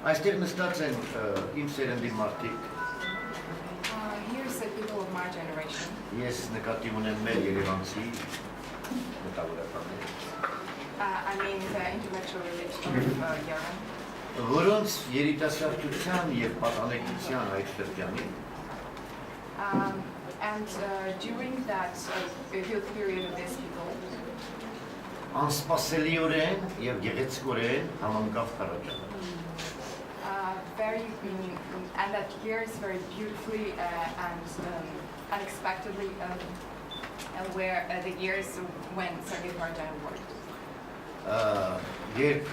Այստեղ նստած են իմ սերնդի մարդիկ։ Here's the people of my generation. Ես նկատի ունեմ մեր երևանցի մտավորականներ։ I mean the intellectual elite of Yerevan. Որոնց երիտասարդության եւ պատանեկության այդ շրջանի And during that youth period of these people, անսպասելիորեն եւ գեղեցկորեն համընկավ Փարաջանը։ And that year is very beautifully and unexpectedly where the years when Sergei Parajan worked. Երբ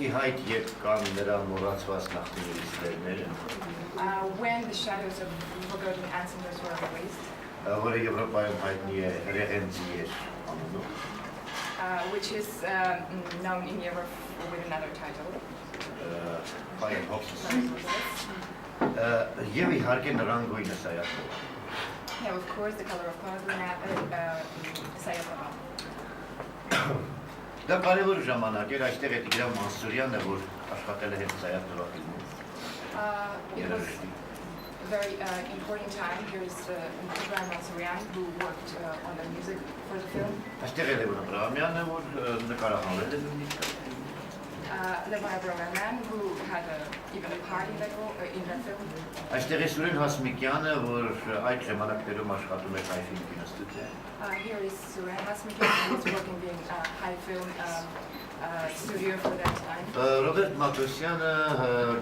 իհայտ կան նրա մոռացված նախնիները, when the shadows of forgotten ancestors were released, որը Եվրոպայում հայտնի է Ռեղենցի անունով, which is known in Europe with another title. Եվ իհարկե նրան գույնը Սայաթովը։ Yeah, of course, the color of Sayatova. Դա կարևոր ժամանակ էր, այստեղ է Տիգրան Մանսուրյանը, որ աշխատել է հետ Սայաթովա ֆիլմում։ It was a very important time. Here is Tigran Mansourian who worked on the music for the film. Այստեղ է Լևոն Աբրահամյանը, որ նկարահանվել է նույնիսկ։ Levon Abrahamyan who had even a part in that film. Այստեղ է Սուրեն Հասմիկյանը, որ այդ ժամանակներում աշխատում էր հայ ֆիլմ կինոստուդիայում։ Here is Suren Hasmikian who was working in high film studio for that time. Ռոբերտ Մատոսյանը,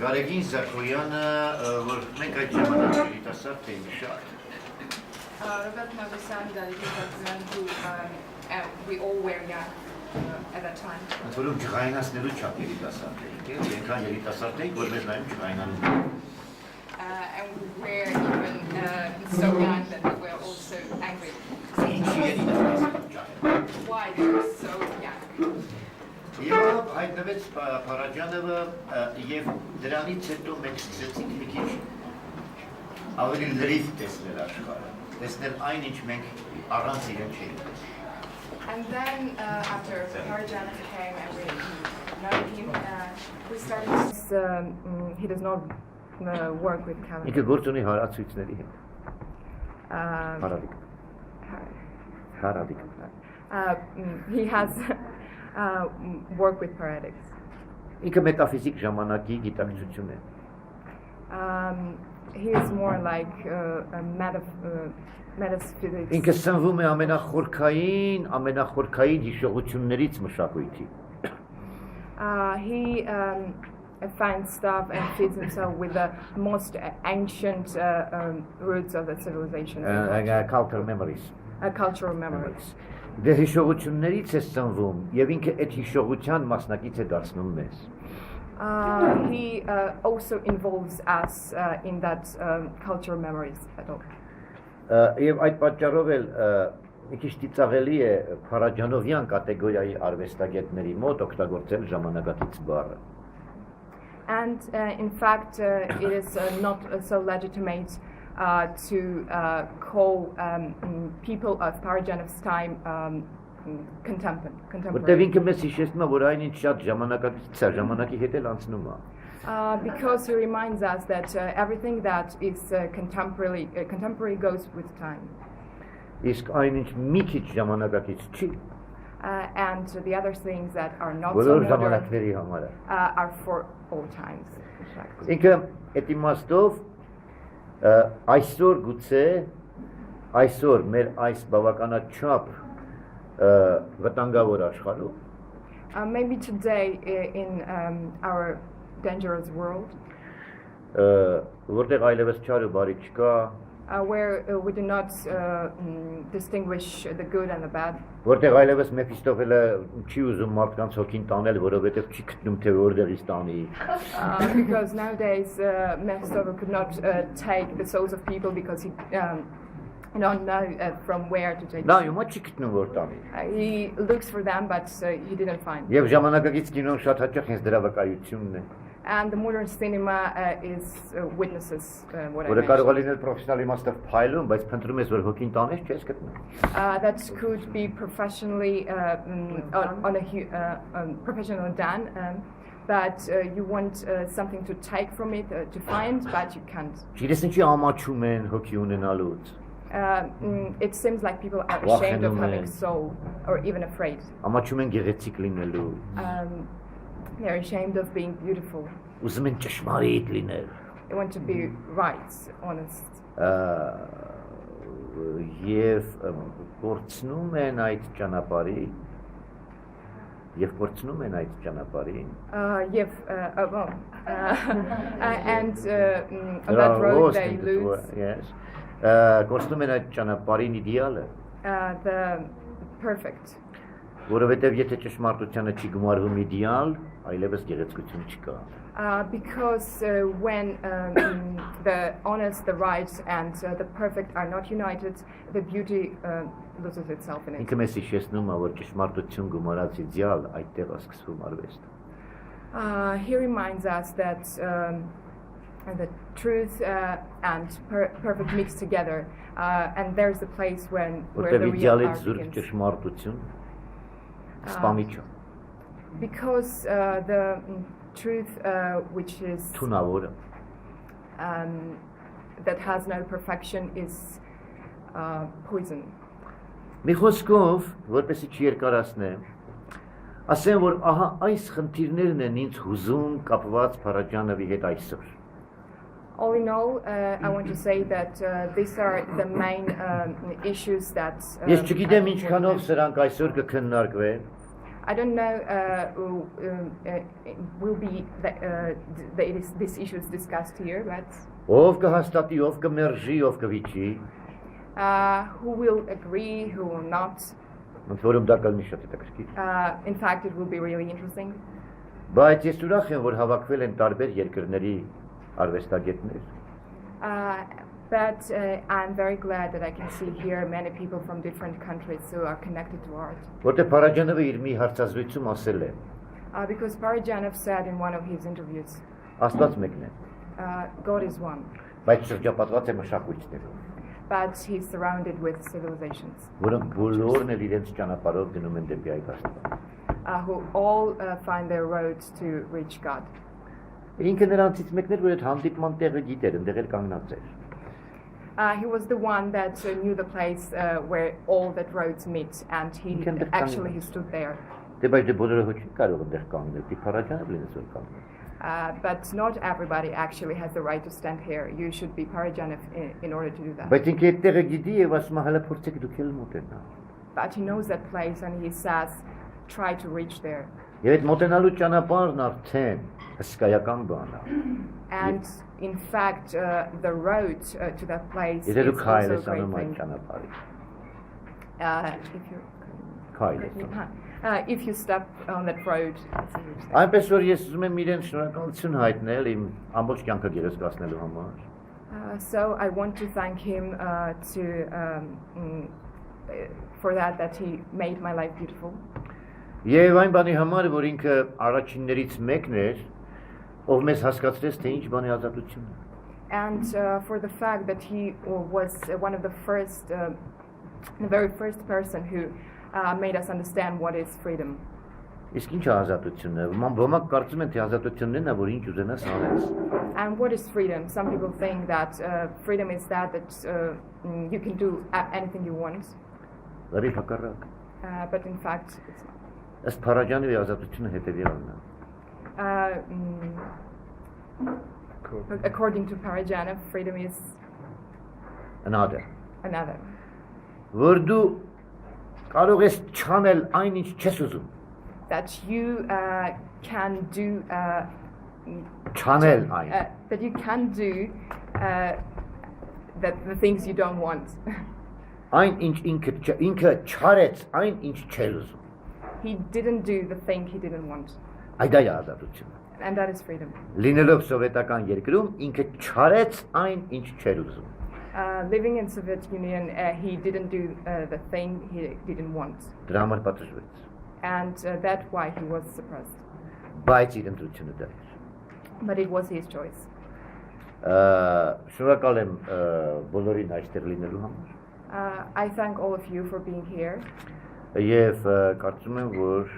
Գարեգին Զաքոյանը, որ մենք այդ ժամանակ երիտասարդ էինք շատ։ Robert Mavrosan, Galerie Zakuyan, who we all were young at that time. Որում ջղայնացնելու չափ երիտասարդ էինք, ենքան երիտասարդ էինք, որ մեզ նայում ջղայնանում։ And we were even so young that we were also angry. Why they were so young? Եվ հայտնվեց Փարաջանովը եւ դրանից հետո մենք սկսեցինք մի քիչ ավելի լրիվ տեսնել աշխարհը, տեսնել այն ինչ մենք առանց իրեն չէինք տեսնում։ And then after Parajanov came and we know him, we started. He does not work with cameras. Ինքը գործ ունի հարացույցների հետ։ Հարադիկ։ He has worked with paradics. Ինքը մետաֆիզիկ ժամանակի գիտակցություն է։ He is more like metaphysics. Ինքը սնվում է ամենախորքային հիշողություններից մշակույթի։ He finds stuff and feeds himself with the most ancient roots of the civilization. Cultural memories. Cultural memories. Դե հիշողություններից է սնվում եւ ինքը այդ հիշողության մասնակից է դարձնում մեզ։ He also involves us in that cultural memories at all. Եվ այդ պատճառով էլ մի քիչ ծիծաղելի է Փարաջանովյան կատեգորիայի արվեստագետների մոտ օգտագործել ժամանակակից բառը։ And in fact, it is not so legitimate to call people of Parajanov's time contemporary. Որտեղ ինքը մեզ հիշեցնում է, որ այն ինչ շատ ժամանակակից է, ժամանակի հետ էլ անցնում է։ Because he reminds us that everything that is contemporary goes with time. Իսկ այն ինչ մի քիչ ժամանակակից չի, and the other things that are not so modern are for all times. Ինքը այդ իմաստով այսօր գուցե այսօր մեր այս բավականաչափ վտանգավոր աշխարհում maybe today in our dangerous world որտեղ այլևս չար ու բարի չկա where we do not distinguish the good and the bad. Որտեղ այլևս Մեֆիստոֆելը չի ուզում մարդկանց հոգին տանել, որովհետև չի գտնում թե որտեղից տանի։ Because nowadays Mephistopheles could not take the souls of people because he don't know from where to take. Նա յոմա չի գտնում որ տանի։ He looks for them but he didn't find. Եվ ժամանակակից կինոն շատ հաճախ հենց դրա վկայությունն է։ And the modern cinema is witnesses what I mentioned. Կարող է լինել պրոֆեսիոնալ իմաստով փայլում, բայց փնտրում ես որ հոգին տանես, չես գտնում։ That could be professionally on a professional done, but you want something to take from it, to find, but you can't. Չգիտես ինչի ամաչում են հոգի ունենալուց։ It seems like people are ashamed of having soul, or even afraid. Ամաչում են գեղեցիկ լինելու։ They're ashamed of being beautiful. Ուզում են ճշմարիտ լինել։ They want to be right, honest. Եվ կորցնում են այդ ճանապարհի եւ կորցնում են այդ ճանապարհին and on that road they lose կորցնում են այդ ճանապարհին իդեալը the perfect որովհետեւ եթե ճշմարտությանը չի գումարվում իդեալ այլևս գեղեցկություն չկա because when the honest, the right, and the perfect are not united, the beauty loses itself in it. Ինքը մեզ հիշեցնում է, որ ճշմարտություն գումարած իդեալ այդտեղ է սկսվում արվեստը. He reminds us that the truth and perfect mix together, and there's a place where the real art begins. ճշմարտություն սպամիչ է. Because the truth which is that has no perfection is poison. Մի խոսքով, որպեսզի չերկարացնեմ, ասեմ, որ ահա այս խնդիրներն են ինձ հուզում կապված Փարաջանովի հետ այսօր. All in all, I want to say that these are the main issues that Ես չգիտեմ ինչքանով սրանք այսօր կքննարկվեն. I don't know will be these issues discussed here, but Ով կհաստատի, ով կմերժի, ով կվիճի. Who will agree, who will not. Որում դա կլինի շատ հետաքրքիր. In fact, it will be really interesting. Բայց ես ուրախ եմ, որ հավաքվել են տարբեր երկրների արվեստագետներ. But I'm very glad that I can see here many people from different countries who are connected to art. Որտե Փարաջանովը իր մի հարցազրույցում ասել է. Because Parajanov said in one of his interviews, Աստված մեկն է. God is one. Բայց շրջապատված է մշակույթներով. But he's surrounded with civilizations. Որոնք բոլորն էլ իրենց ճանապարհով գնում են դեպի այդ Աստված. Who all find their roads to reach God. Ինքը նրանցից մեկն էր, որ այդ հանդիպման տեղը գիտեր, այնտեղ էլ կանգնած էր. He was the one that knew the place where all that roads meet, and he actually stood there. Դե բայց դե բոլորը ոչ կարող են դեռ կանգնել, դի Փարաջանով լինես որ կանգնել. But not everybody actually has the right to stand here. You should be Parajanov in order to do that. Բայց ինքը այդտեղը գիտի եւ ասում է հələ փորձեք դուք էլ մոտենա. But he knows that place and he says, try to reach there. Եվ այդ մոտենալու ճանապարհն արդեն հսկայական բան է. And in fact, the road to that place is also a great thing. If you step on that road, այնպես որ ես ուզում եմ իրեն շնորհակալություն հայտնել իմ ամբողջ կյանքը գերեզգացնելու համար. So I want to thank him for that he made my life beautiful. Եվ այն բանի համար, որ ինքը առաջիններից mեկն էր, ով մեզ հասկացրեց, թե ինչ բան է ազատությունը. And for the fact that he was one of the first, the very first person who made us understand what is freedom. Իսկ ինչ է ազատությունը? Ոմանք կարծում են, թե ազատությունն է, որ ինչ ուզենաս անես. And what is freedom? Some people think that freedom is that you can do anything you want. Լրիվ հակառակ. But in fact, it's not. Ըստ Փարաջանովի ազատությունը հետևյալն է. According to Parajanov, freedom is another. Որ դու կարող ես չանել այն ինչ չես ուզում. That you can do չանել այն. That you can do the things you don't want. Այն ինչ ինքը չարեց, այն ինչ չէր ուզում. He didn't do the thing he didn't want. Այդ է ազատությունը. And that is freedom. Լինելով սովետական երկրում ինքը չարեց այն ինչ չէր ուզում. Living in Soviet Union, he didn't do the thing he didn't want. Դրա համար պատժվեց. And that's why he was suppressed. Բայց իր ընտրությունը դա էր. But it was his choice. Շնորհակալ եմ բոլորին այստեղ լինելու համար. I thank all of you for being here. Եվ կարծում եմ, որ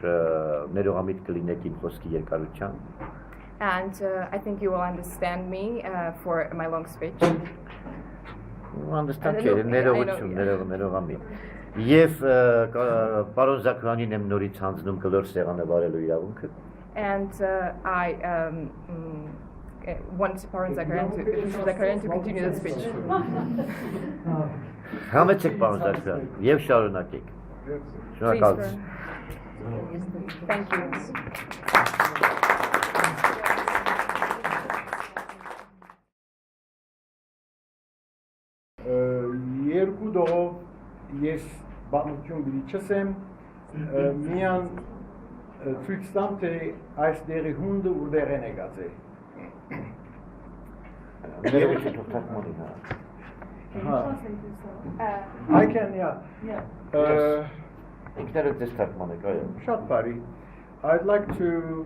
ներողամիտ կլինեք իմ խոսքի երկարության։ And I think you will understand me for my long speech. Understand չէ, ներողամիտ։ Եվ պարոն Զաքրանին եմ նորից հանձնում կլոր սեղանը վարելու իրավունքը։ And I want Pardon Zakarian to continue the speech. Համեցեք պարոն Զաքարյան եւ շարունակեք։ Շնորհակալություն։ Thank you. Երկու դողով ես բանություն բիլի չսեմ, միան ցույց տամ, թե այս դերի հունդը ուրդեղ են եկած է։ I can, yeah. Շատ բարի. I'd like to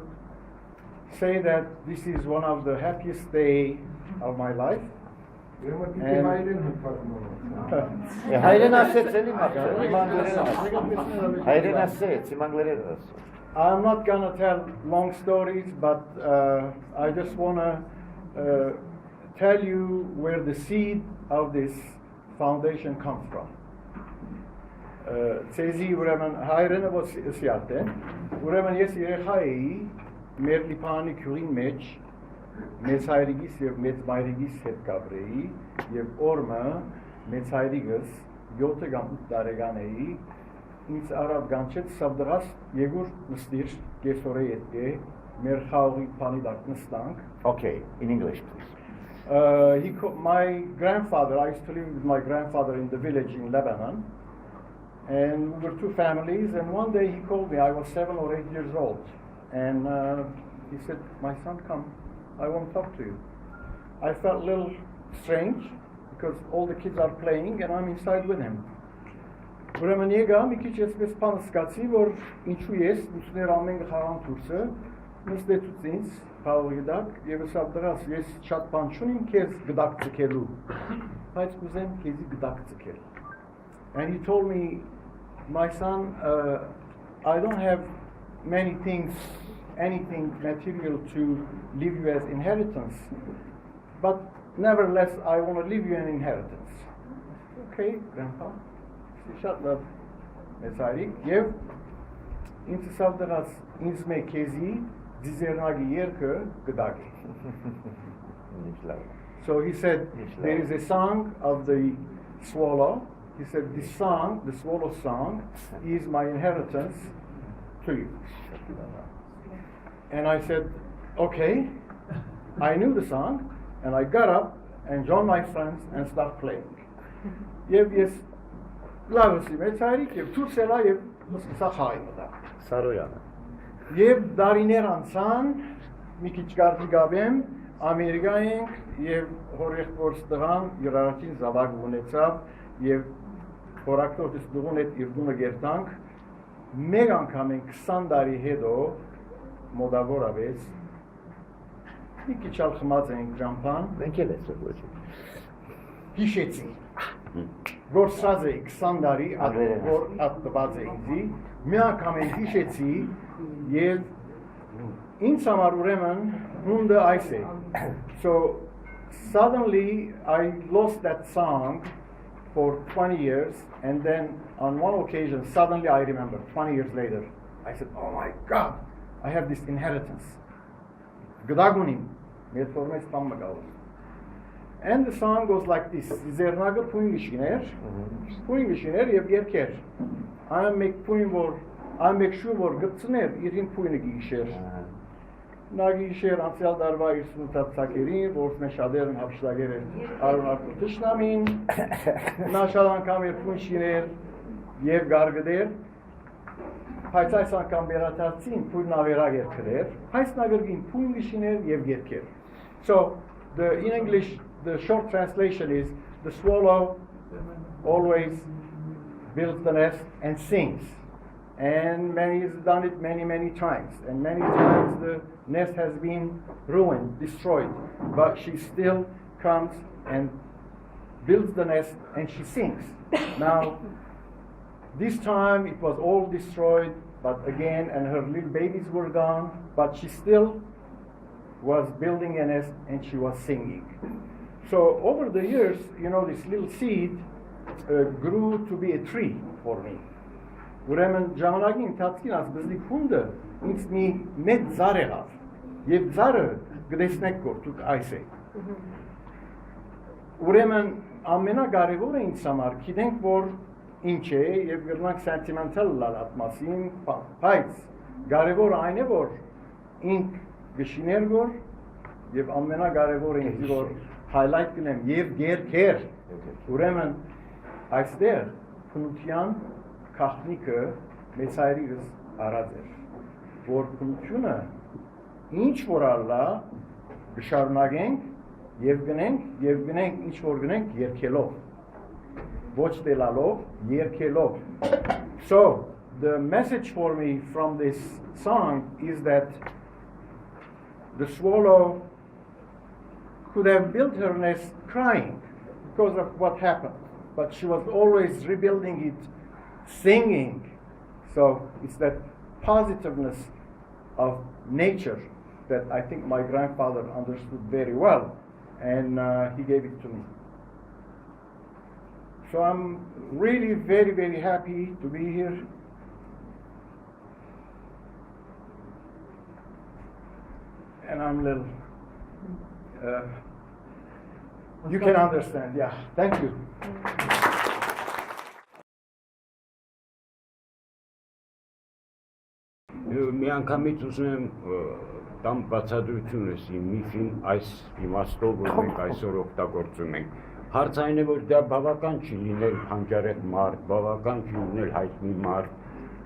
say that this is one of the happiest day of my life. I'm not gonna tell long stories, but I just wanna tell you where the seed of this foundation comes from. Ցեզի ուրեմն հայրենը ո սիատ են, ուրեմն ես երեխա էի մեր լիփանի քյուրին մեջ մեծ հայրիկիս եւ մեծ մայրիկիս հետ կապրեի եւ օրը մեծ հայրիկս 7 կամ 8 տարեկան էի ինձ արավ գանչեց սաբդրաս եգուր նստիր կեսորե ետկե մեր խաղի փանի դակ նստանք. Okay, in English please. My grandfather, I used to live with my grandfather in the village in Lebanon, and we were two families, and one day he called me. I was 7 or 8 years old, and he said, my son, come, I want to talk to you. I felt a little strange because all the kids are playing and I'm inside with him. Ուրեմն եկա մի քիչ էսպես բան սկացի, որ ինչու ես ուսներ ամեն խաղան դուրսը նստեցուց ինձ խաղի դակ եւ ասա դրաս ես շատ բան չունիմ քեզ գդակ ցկելու բայց կուզեմ քեզի գդակ ցկել. And he told me, my son, I don't have many things, anything material to leave you as inheritance, but nevertheless I want to leave you an inheritance. Okay, grandpa. Շատ լավ մեծարիկ եւ ինձ սավ դրած ինձ մեկ քեզի դիզերնագի երկը գդակի. So he said there is a song of the swallow. He said this song, the swallow song, is my inheritance to you. And I said, okay. I knew the song and I got up and joined my friends and started playing. Եվ ես լավսի մեծարիկ եւ թուրսելա եւ սկսա խաղալ դա Սարոյանը եւ դարիներ անցան մի քիչ կարդի գաբեմ Ամերիկայինք եւ հորեղբորս տղան իրարաչին զավակ ունեցավ եւ խորակտորից դուղուն այդ իր դունը գերտանք մեկ անգամ են 20 տարի հետո մոդավորավեց մի քիչ ալ խմած են ջամփան մենք էլ էս ոչ հիշեցի որ սած է 20 տարի որ ատված է ինձի մի անգամ են հիշեցի եւ ինձ համար ուրեմն հունդը այս է. So suddenly I lost that song for 20 years and then on one occasion suddenly I remember 20 years later I said, oh my God, I have this inheritance. Գդագունիմ մեր ֆորմես տամմակալ. And the song goes like this. Zernagı puyngişiner եւ երկեր. I'm make sure որ գծներ իրին փույնը գիշեր. Նագիշեր անցյալ դարվա իր սնուցածակերին, որ մեշադերն հապշտագեր էր արոնարկու տշնամին, նաշալ անգամ էր փույնշիներ եւ գարգդեր, հայց այս անգամ վերաթարցին փույն ավերագ էր քրեր, հայց նագրգին փույնգիշիներ եւ երկեր. So, in English, the short translation is, the swallow always builds the nest and sings. And many has done it many times. And many times the nest has been ruined, destroyed. But she still comes and builds the nest and she sings. Now, This time it was all destroyed, but again, and her little babies were gone, but she still was building a nest and she was singing. So over the years, you know, this little seed grew to be a tree for me. Ուրեմն ժամանակի ընթացքին ասբզիկ հունդը ինձ մի մեծ զար եղավ եւ զարը գտեսնեք որ դուք այս եք ուրեմն ամենակարևորը ինձ համար գիտենք որ ինչ է եւ գրնանք սենտիմենտալ լալատ մասին բայց կարևորը այն է որ ինք գշիներ որ եւ ամենակարևորը ինձ որ highlight կնեմ եւ գերքեր ուրեմն այստեղ քնության Քախնիկը մեծ հայրիկս արած էր, որ քնությունը ինչ որ ալլա գշարունակենք եւ գնենք ինչ որ գնենք երկելով ոչ տելալով երկելով So the message for me from this song is that the swallow could have built her nest crying because of what happened but she was always rebuilding it singing. So it's that positiveness of nature that I think my grandfather understood very well, and he gave it to me. So I'm really very, very happy to be here. And I'm little, you can understand, yeah. Thank you. Մի անգամից ուզում տամ բացատրությունս իմ միֆին այս իմաստով, որ մենք այսօր օգտագործում ենք։ Հարցը այն է, որ դա բավական չի լինել հանճարեղ մարդ, բավական չի լինել հայտնի մարդ,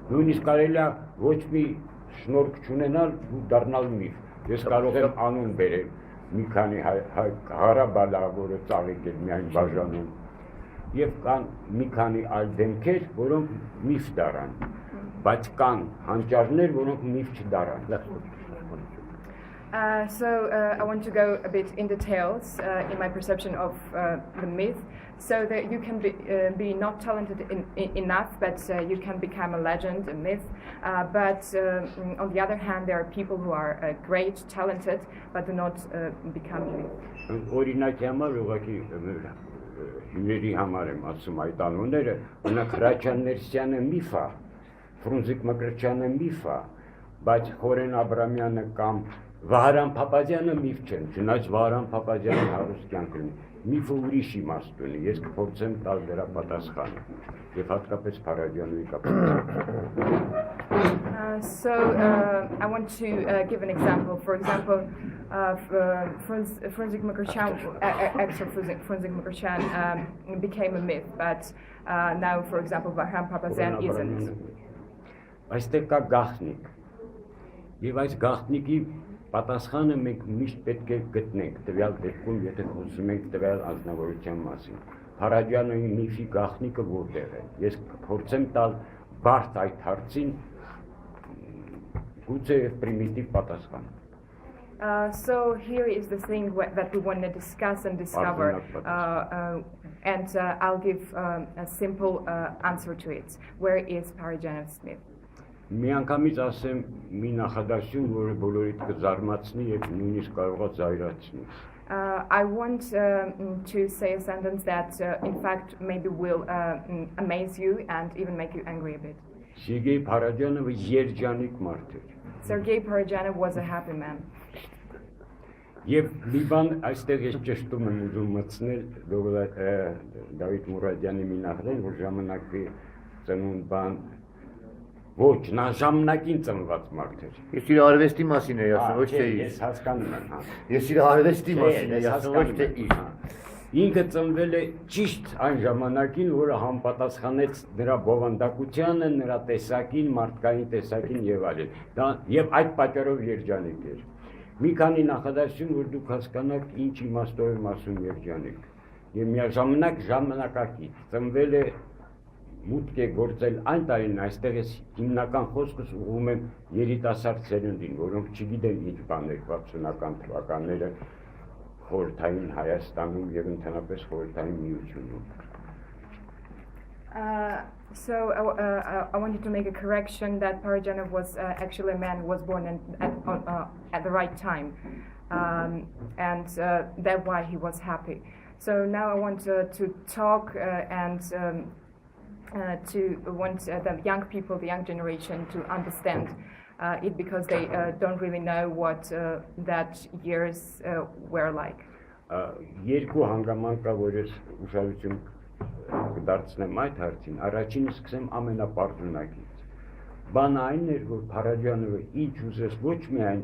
նույնիսկ կարելի է ոչ մի շնորհք չունենալ ու դառնալ միֆ։ Ես կարող եմ անուն բերել մի քանի հարաբալա, որը ծաղիկ էր միայն բաժանում, եւ կան մի քանի այլ դեմքեր, որոնք միֆ դառան։ Բայց կան հանճարներ, որոնք միֆ չդառան։ So I want to go a bit in details in my perception of the myth, so that you can be not talented enough, but you can become a legend, a myth. But on the other hand, there are people who are great, talented, but do not become myth. Օրինակի համար ուղղակի հյուրերի համար եմ ասում այդ անունները, օրինակ Հրաչյան Ներսյանը միֆ է, Ֆրունզիկ Մկրտչյանը միֆ է, բայց Խորեն Աբրամյանը կամ Վահրամ Փափազյանը միֆ չեն, չնայած Վահրամ Փափազյանը հարուստ կյանք ունի, միֆը ուրիշ իմաստ ունի, ես կփորձեմ տալ դրա պատասխանը, եւ հատկապես Փարաջանովի կապակցությամբ։ So I want to give an example. For example, Frunzik Mukherjee, actor Frunzik Mukherjee became a myth, but now, for example, Vahram Papazyan isn't. Այստեղ կա գաղտնիք, եւ այս գաղտնիքի պատասխանը մենք միշտ պետք է գտնենք տվյալ դեպքում, եթե խոսում ենք տվյալ անձնավորության մասին։ Փարաջանովի միֆի գաղտնիքը որտեղ է։ Ես կփորձեմ տալ բարդ այդ հարցին գուցե պրիմիտիվ պատասխան։ So here is the thing that we want to discuss and discover, and I'll give a simple answer to it. Where is Parajanov's myth? Մի անգամից ասեմ մի նախադասություն, որը բոլորիդ կզարմացնի եւ նույնիսկ կարող է զայրացնի։ I want to say a sentence that, in fact, maybe will amaze you and even make you angry a bit. Sergei Parajanov երջանիկ մարդ էր։ Sergei Parajanov was a happy man. Եվ մի բան այստեղ ես ճշտում եմ ուզում մտցնել Դավիթ Մուրադյանի մի նախադասություն, որ ժամանակի ծնունդ բան ոչ, նա ժամանակին ծնված մարդ էր։ Ես իր արվեստի մասին էի ասում, ոչ թե իր։ Ես հասկանում եմ, հա։ Ես իր արվեստի մասին էի ասում, ոչ թե իր։ Ինքը ծնվել է ճիշտ այն ժամանակին, որը համապատասխանեց նրա բովանդակությանը, նրա տեսակին, մարդկային տեսակին եւ այլն։ Դա եւ այդ պատճառով երջանիկ էր։ Մի քանի նախադասություն, որ դուք հասկանաք ինչ իմաստով եմ ասում երջանիկ։ Եվ միաժամանակ ժամանակակից ծնվել է մուտք է գործել այն տարին, այստեղ ես հիմնական խոսքս ուղղում եմ երիտասարդ սերունդին, որոնք չգիտեն ինչ բաներ 60-ական թվականները խորհրդային Հայաստանում եւ ընդհանրապես խորհրդային միությունում։ So I wanted to make a correction that Parajanov was actually a man who was born at the right time, and that's why he was happy. So now I want to talk and want the young people, the young generation, to understand it, because they don't really know what that years were like. Երկու հանգաման կա, որ ես ուշադրություն կդարձնեմ այդ հարցին, առաջինը սկսեմ ամենապարզունակից։ Բանը այն էր, որ Փարաջանովը ինչ ուզես ոչ միայն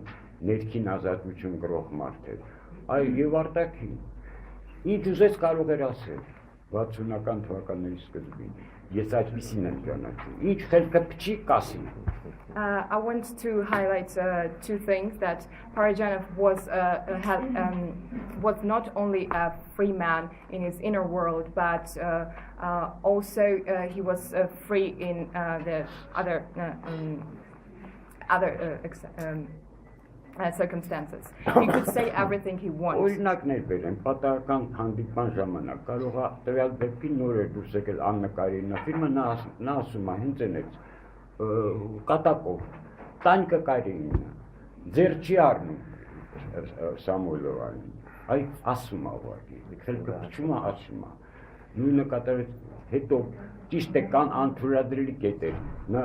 ներքին ազատություն գրող մարդ էր, այլ եւ արտաքին։ Ինչ ուզես կարող էր ասել 60-ական թվականների սկզբին։ Ես այդպիսին եմ ճանաչում։ Ինչ խելքը փչի կասի։ I want to highlight two things: that Parajanov was not only a free man in his inner world, but also he was free in the other circumstances. He could say everything he wants. Օրինակներ բերեմ, պատահական հանդիպման ժամանակ կարող է տվյալ դեպքին նոր էր դուրս եկել Աննա Կարինինա ֆիլմը, նա ասում է հենց այնից կատակով Տանյկա Կարինինա ձեր չի առնում Սամուելովին, այ ասում է ուղղակի, խելքը փչում է, ասում է, նույնը կատարեց, հետո ճիշտ է կան անթույլատրելի կետեր, նա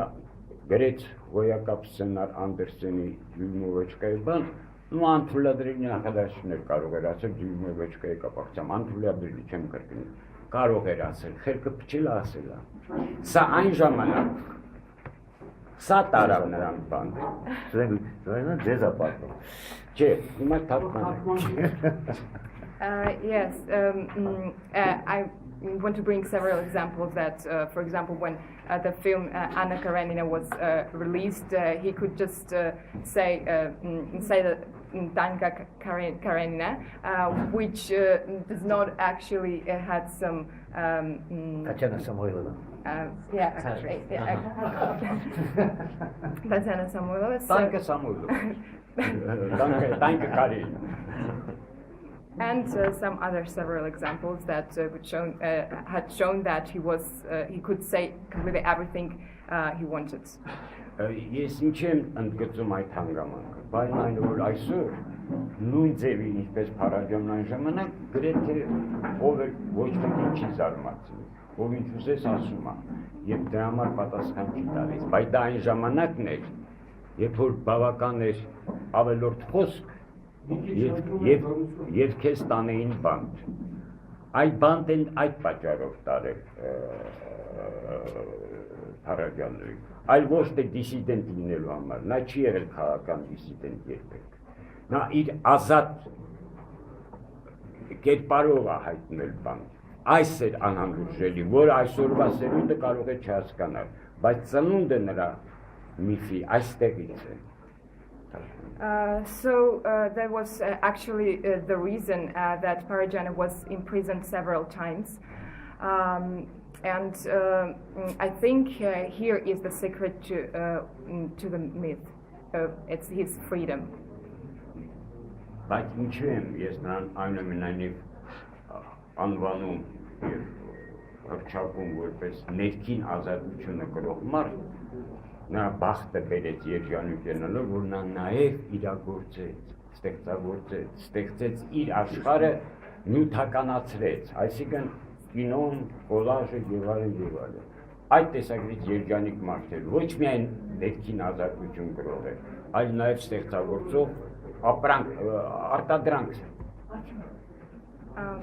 գրեց հոյակապ սցենար Անդերսենի Յուլմովեչկայի բան, ու անթույլատրելի նախադասություններ կարող էր ասել Յուլմովեչկայի կապակցությամբ, անթույլատրելի չեմ կրկնում, կարող էր ասել, խելքը փչել ասելա, սա այն ժամանակ, սա տարավ նրան բան, ձեզ ապատում, չէ, հիմա թափման Yes, I want to bring several examples that, for example, when the film Anna Karenina was released, he could just say that Danka Karenina, which does not actually had some. Tatiana Samoilova. Tatiana Samoilova. Danka Samoilova. Danka Karenina. And some other several examples that had shown that he could say completely everything he wanted. Ես ինչ եմ ընդգծում այդ հանգամանքը, բայց այն որ այսօր նույն ձևի ինչպես Փարաջանովն այն ժամանակ գրեթե ով ոչ ոքի չի զարմացնում, ով ինչ ուզես ասում է, եւ դրա համար պատասխան չի տալիս, բայց դա այն ժամանակն էր, երբ որ բավական էր ավելորդ խոսք Եվ քեզ տանեին բանտ, այդ բանտ են այդ պատճառով տարել Փարաջանովին, այլ ոչ թե դիսիդենտ լինելու համար, նա չի եղել քաղաքական դիսիդենտ երբեք, նա իր ազատ կերպարով է հայտնել բանտ, այս էր անհանդուրժելի, որ այսօրվա սերունդը կարող է չհասկանալ, բայց ծնունդը նրա միֆի այստեղից է. So that was actually the reason that Parajanov was imprisoned several times. And I think here is the secret to the myth. It's his freedom. Բայց ինչու եմ ես նրան այնուամենայնիվ անվանում եւ հռչակում որպես ներքին ազատությունը կրող մարդ, նա բախտը բերեց երջանικենալով, որ նա նաև իրագործեց, ստեղծեց իր աշխարհը նյութականացրեց, այսինքն կինոն, կոլաժը եւ այլն։ Այդ տեսակետից երջանիկ մարդ էր, ոչ միայն ներքին ազատություն գրող էր, այլ նաև ստեղծագործող, արտադրանք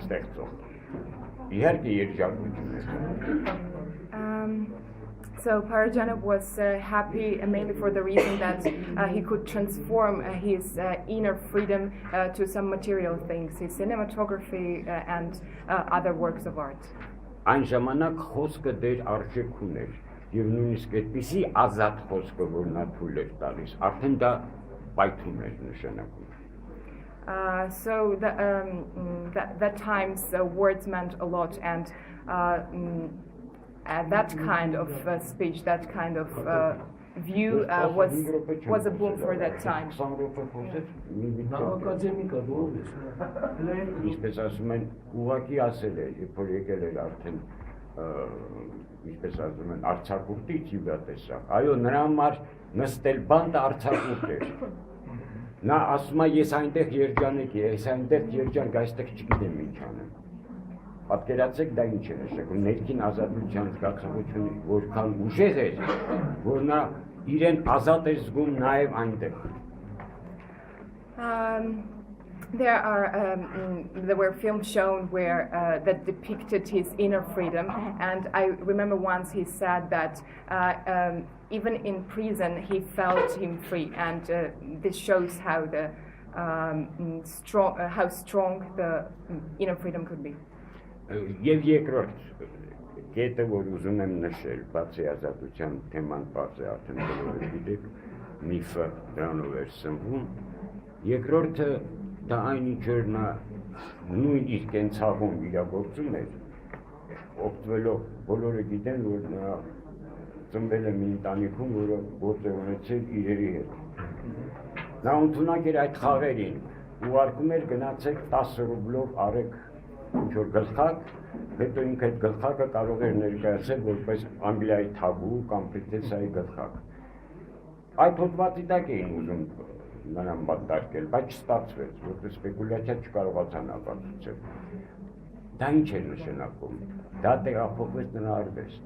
ստեղծող։ Իհարկե երջանկություն էր։ So Parajanov was happy mainly for the reason that he could transform his inner freedom to some material things, his cinematography and other works of art. Այն ժամանակ խոսքը դեր արժեք ուներ եւ նույնիսկ այդպիսի ազատ խոսքը, որ նա թույլ էր տալիս, արդեն դա պայթում էր նշանակում։ So that times words meant a lot, and that kind of speech, that kind of view was a boom for that time. Ինչպես ասում են, ուղղակի ասել է, երբ որ եկել էր արդեն ինչպես ասում են, արցակուրտից հյուրատեսակ։ Այո, նրա համար նստել բանտ արցակուրտ էր։ Նա ասում է, ես այնտեղ երջանիկ եմ, ես այնտեղ երջանիկ, այստեղ չգիտեմ ինչ անեմ։ Պատկերացեք դա ինչ է նշանակում, ներքին ազատության զգացողությունը որքան ուժեղ էր, որ նա իրեն ազատ էր զգում նաև այնտեղ։ There were films shown where that depicted his inner freedom, and I remember once he said that even in prison he felt him free, and this shows how strong the inner freedom could be. Եվ երկրորդ կետը, որ ուզում եմ նշել, բացի ազատության թեման բարձ է արդեն բոլորը գիտեք, միֆը դրանով էր սնվում, երկրորդը դա այն ինչ որ նա նույն իր կենցաղում իրագործում էր, օգտվելով բոլորը գիտեն, որ նա ծնվել է մի ընտանիքում, որը գործ է ունեցել իրերի հետ։ Նա ընդունակ էր այդ խաղերին, ուղարկում էր գնացեք 10 ռուբլով արեք ինչ-որ գլխակ, հետո ինքը այդ գլխակը կարող էր ներկայացել որպես Անգլիայի թագու կամ պրինցեսայի գլխակ։ Այդ հոդվածի տակ էին ուզում նրան բանտարկել, բայց չստացվեց, որտեղ սպեկուլյացիա չկարողացան ապացուցել։ Դա ինչ էր նշանակում։ Դա տեղափոխվեց նրա արվեստ։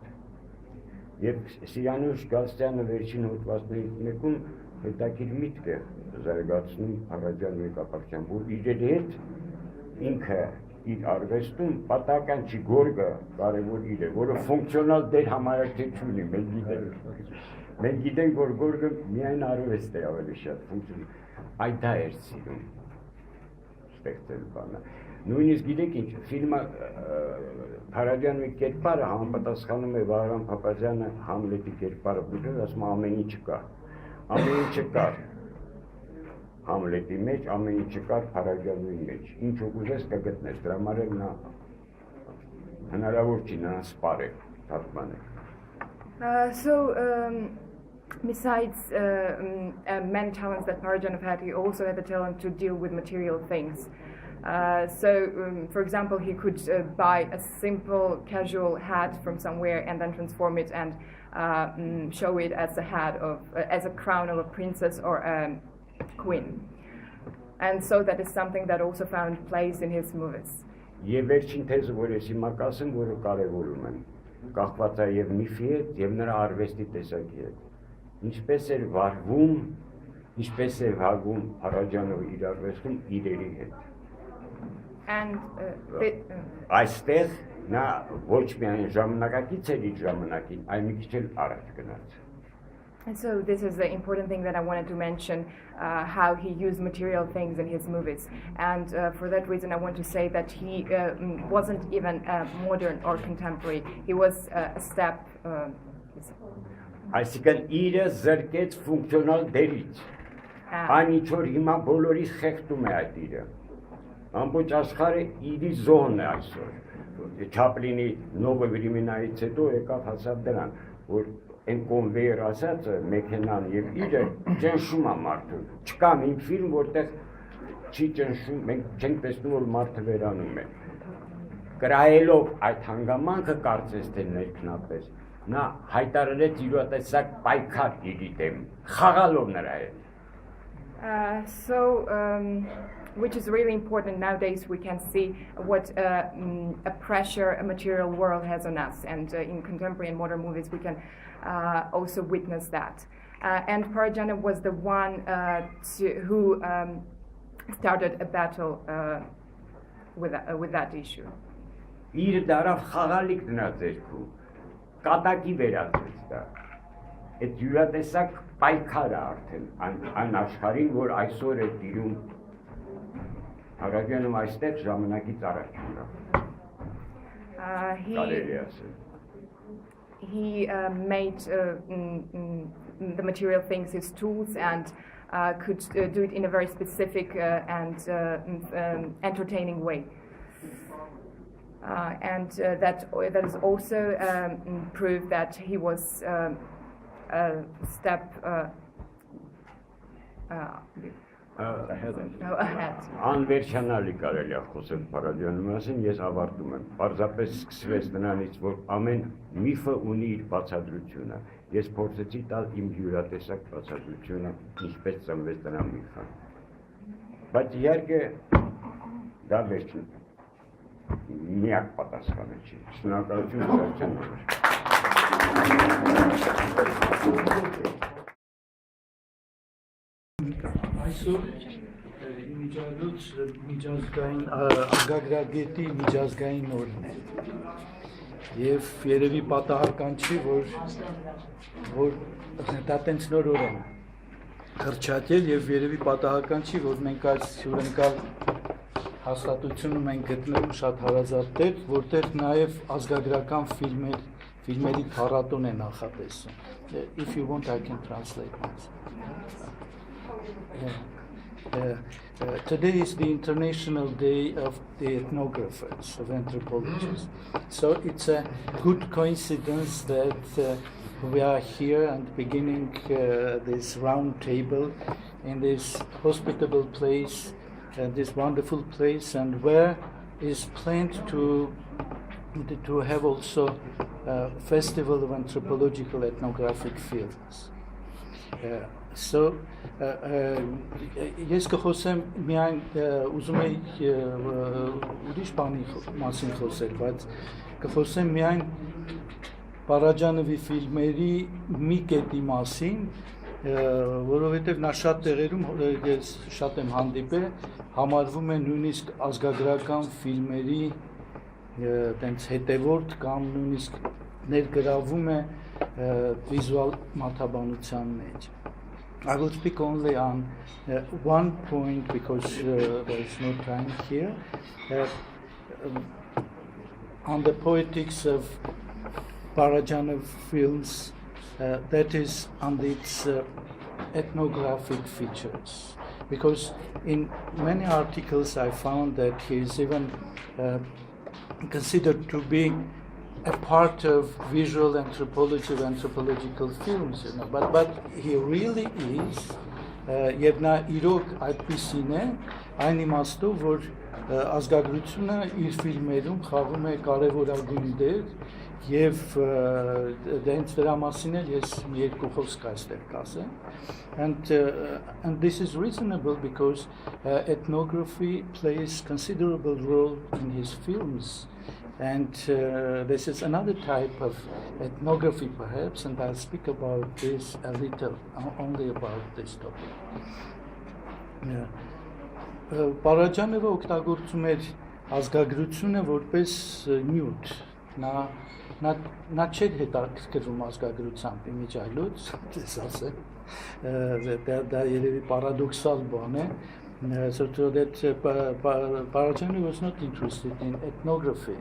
Եվ Սիրանուշ Գալստյանը վերջին հոդվածներից մեկում հետաքրքիր միտք է զարգացնում Փարաջան մեկապարչյան, որ իրերի հետ ինքը իր արվեստում պատահական չի գորգը կարևոր իր է, որը ֆունկցիոնալ դեր համարակցություն ունի, մենք գիտենք, որ գորգը միայն արվեստ է ավելի շատ ֆունկցիոնալ, այդ դա էր սիրում ստեղծել բանը։ Նույնիսկ գիտեք ինչ, ֆիլմը Փարաջյանի կերպարը համապատասխանում է Վահրամ Փափազյանը Համլետի կերպարը բուժել, ասում ամեն ինչը կա, ամեն ինչը կար Համլետի մեջ, ամեն ինչը կար Փարաջյանի մեջ, ինչ ուզես կգտնես, դրա համար էլ նա հնարավոր չի նրան սպարել, թարգմանել։ Besides many talents that Parajanov had, he also had the talent to deal with material things. For example, he could buy a simple casual hat from somewhere and then transform it and show it as a hat of, as a crown of a princess or a queen. And so that is something that also found place in his movies. Եվ վերջին թեզը, որ ես հիմա կասեմ, որը կարևորում եմ, կախված է եւ միֆի հետ, եւ նրա արվեստի տեսակի հետ։ Ինչպես էր վարվում, ինչպես էր վարվում Փարաջանովը իր արվեստում իրերի հետ։ Այստեղ նա ոչ միայն ժամանակակից էր իր ժամանակին, այլ մի քիչ էլ առաջ գնաց։ And so this is the important thing that I wanted to mention, how he used material things in his movies. And for that reason, I want to say that he wasn't even modern or contemporary. He was a step. Այսինքն իրը զրկեց ֆունկցիոնալ դերից։ Այն ինչ որ հիմա բոլորիս խեղդում է այդ իրը։ Ամբողջ աշխարհը իրի զոհն է այսօր։ Չապլինի նովը վրիմինայից հետո եկավ հասավ դրան, որ Են կոնվեյեր ասածը, մեքենան և իրը ճնշում է մարդուն, չկա մի ֆիլմ, որտեղ չի ճնշում, մենք չենք տեսնում, որ մարդը վերանում է։ Կրայելով այդ հանգամանքը կարծես թե ներքնապես, նա հայտարարեց իրատեսակ պայքար իրի դեմ, խաղալով նրա հետ։ Which is really important nowadays. We can see what a pressure a material world has on us, and in contemporary and modern movies we can also witness that. And Parajanov was the one who started a battle with that issue. Իր դարավ խաղալիք դնած երկու, կատակի վերածեց դա։ Այդ յուրատեսակ պայքարը արդեն այն աշխարհին, որ այսօր է տիրում Փարաջանովը այստեղ ժամանակից առաջ ունի։ He made the material things his tools and could do it in a very specific and entertaining way. And that is also proof that he was a step ahead. Անվերջանալի կարելի է խոսել Փարաջանի մասին, ես ավարտում եմ։ Պարզապես սկսվեց նրանից, որ ամեն միֆը ունի իր բացատրությունը։ Ես փորձեցի տալ իմ յուրատեսակ բացատրությունը, ինչպես ծնվեց դրա միֆը։ Բայց իհարկե դա վերջին միակ պատասխանը չի։ Շնորհակալություն Փարաջանի։ Այսօր իմիջիայլոց միջազգային ագագրագետի միջազգային օրն է եւ երևի պատահական չի որ դա տենց նոր օր է հռչակել եւ երևի պատահական չի որ մենք այս հյուրընկալ հաստատությունում ենք գտնվում շատ հարազատ տեղ որտեղ նաեւ ազգագրական ֆիլմերի փառատոն է նախատեսում. If you want I can translate myself. Today is the International Day of the Ethnographers, of anthropologists. So it's a good coincidence that we are here and beginning this round table in this hospitable place, this wonderful place, and where is planned to have also a festival of anthropological ethnographic films. Ես կխոսեմ միայն ուզում եի ուրիշ բանի մասին խոսել, բայց կխոսեմ միայն Փարաջանովի ֆիլմերի մի կետի մասին, որովհետև նա շատ տեղերում ես շատ եմ հանդիպել, համարվում է նույնիսկ ազգագրական ֆիլմերի տենց հետևորդ կամ նույնիսկ ներգրավում է վիզուալ մաթաբանության մեջ. I will speak only on one point because there is no time here. On the poetics of Parajanov films, that is on its ethnographic features. Because in many articles I found that he is even considered to be a part of visual anthropology of anthropological films, you know, but he really is. Եվ նա իրոք այդպիսին է, այն իմաստով, որ ազգագրությունը իր ֆիլմերում խաղում է կարևորագույն դեր, եւ դենց դրա մասին էլ ես մի երկու խոսք այստեղ կասեմ. And this is reasonable because ethnography plays considerable role in his films. And this is another type of ethnography perhaps, and I'll speak about this a little, only about this topic. Փարաջանովը օգտագործում էր ազգագրությունը որպես նյութ, նա չէր հետաքրքրվում ազգագրությամբ իմիջիայլոց, ես ասեմ, դա երևի պարադոքսալ բան է, so that Parajanov was not interested in ethnography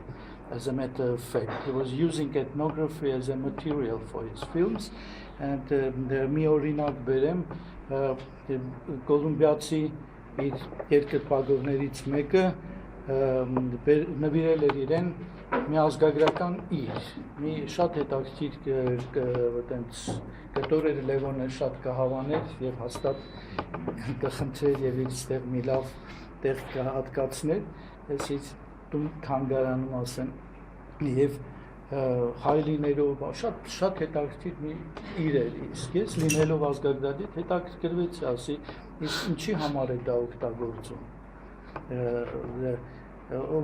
as a matter of fact. He was using ethnography as a material for his films. And մի օրինակ բերեմ, կոլումբիացի իր երկրպագողներից մեկը նվիրել էր իրեն մի ազգագրական իր, մի շատ հետաքրքիր կտոր էր Լևոնը շատ կհավաներ եւ հաստատ կխնդրեր եւ իր ստեղ մի լավ տեղ կհատկացներ, այսից տուն թանգարանում ասեմ եւ հայլիներով շատ հետաքրքիր մի իր էր, իսկ ես լինելով ազգագրադիր հետաքրքրվեցի, ասի, իսկ ինչի համար է դա օգտագործում.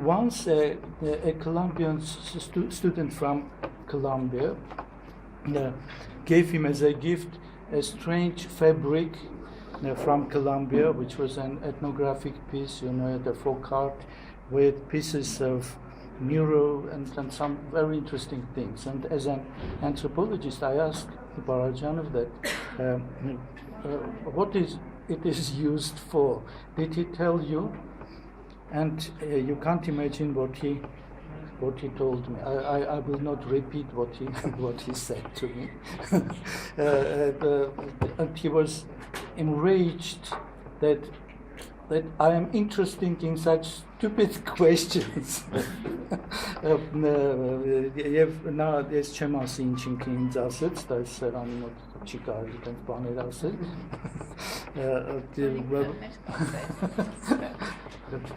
Once a Colombian student from Colombia gave him as a gift a strange fabric from Colombia, which was an ethnographic piece, you know, the folk art, with pieces of mural and some very interesting things. And as an anthropologist, I asked Parajanov that what it is used for. Did he tell you? And you can't imagine what he told me. I will not repeat what he said to me. And he was enraged that I am interested in such stupid questions. Եվ նա ես չեմ ասի ինչ ինքը ինձ ասեց, դա սրանի մոտ չի կարելի այդպես բաներ ասել։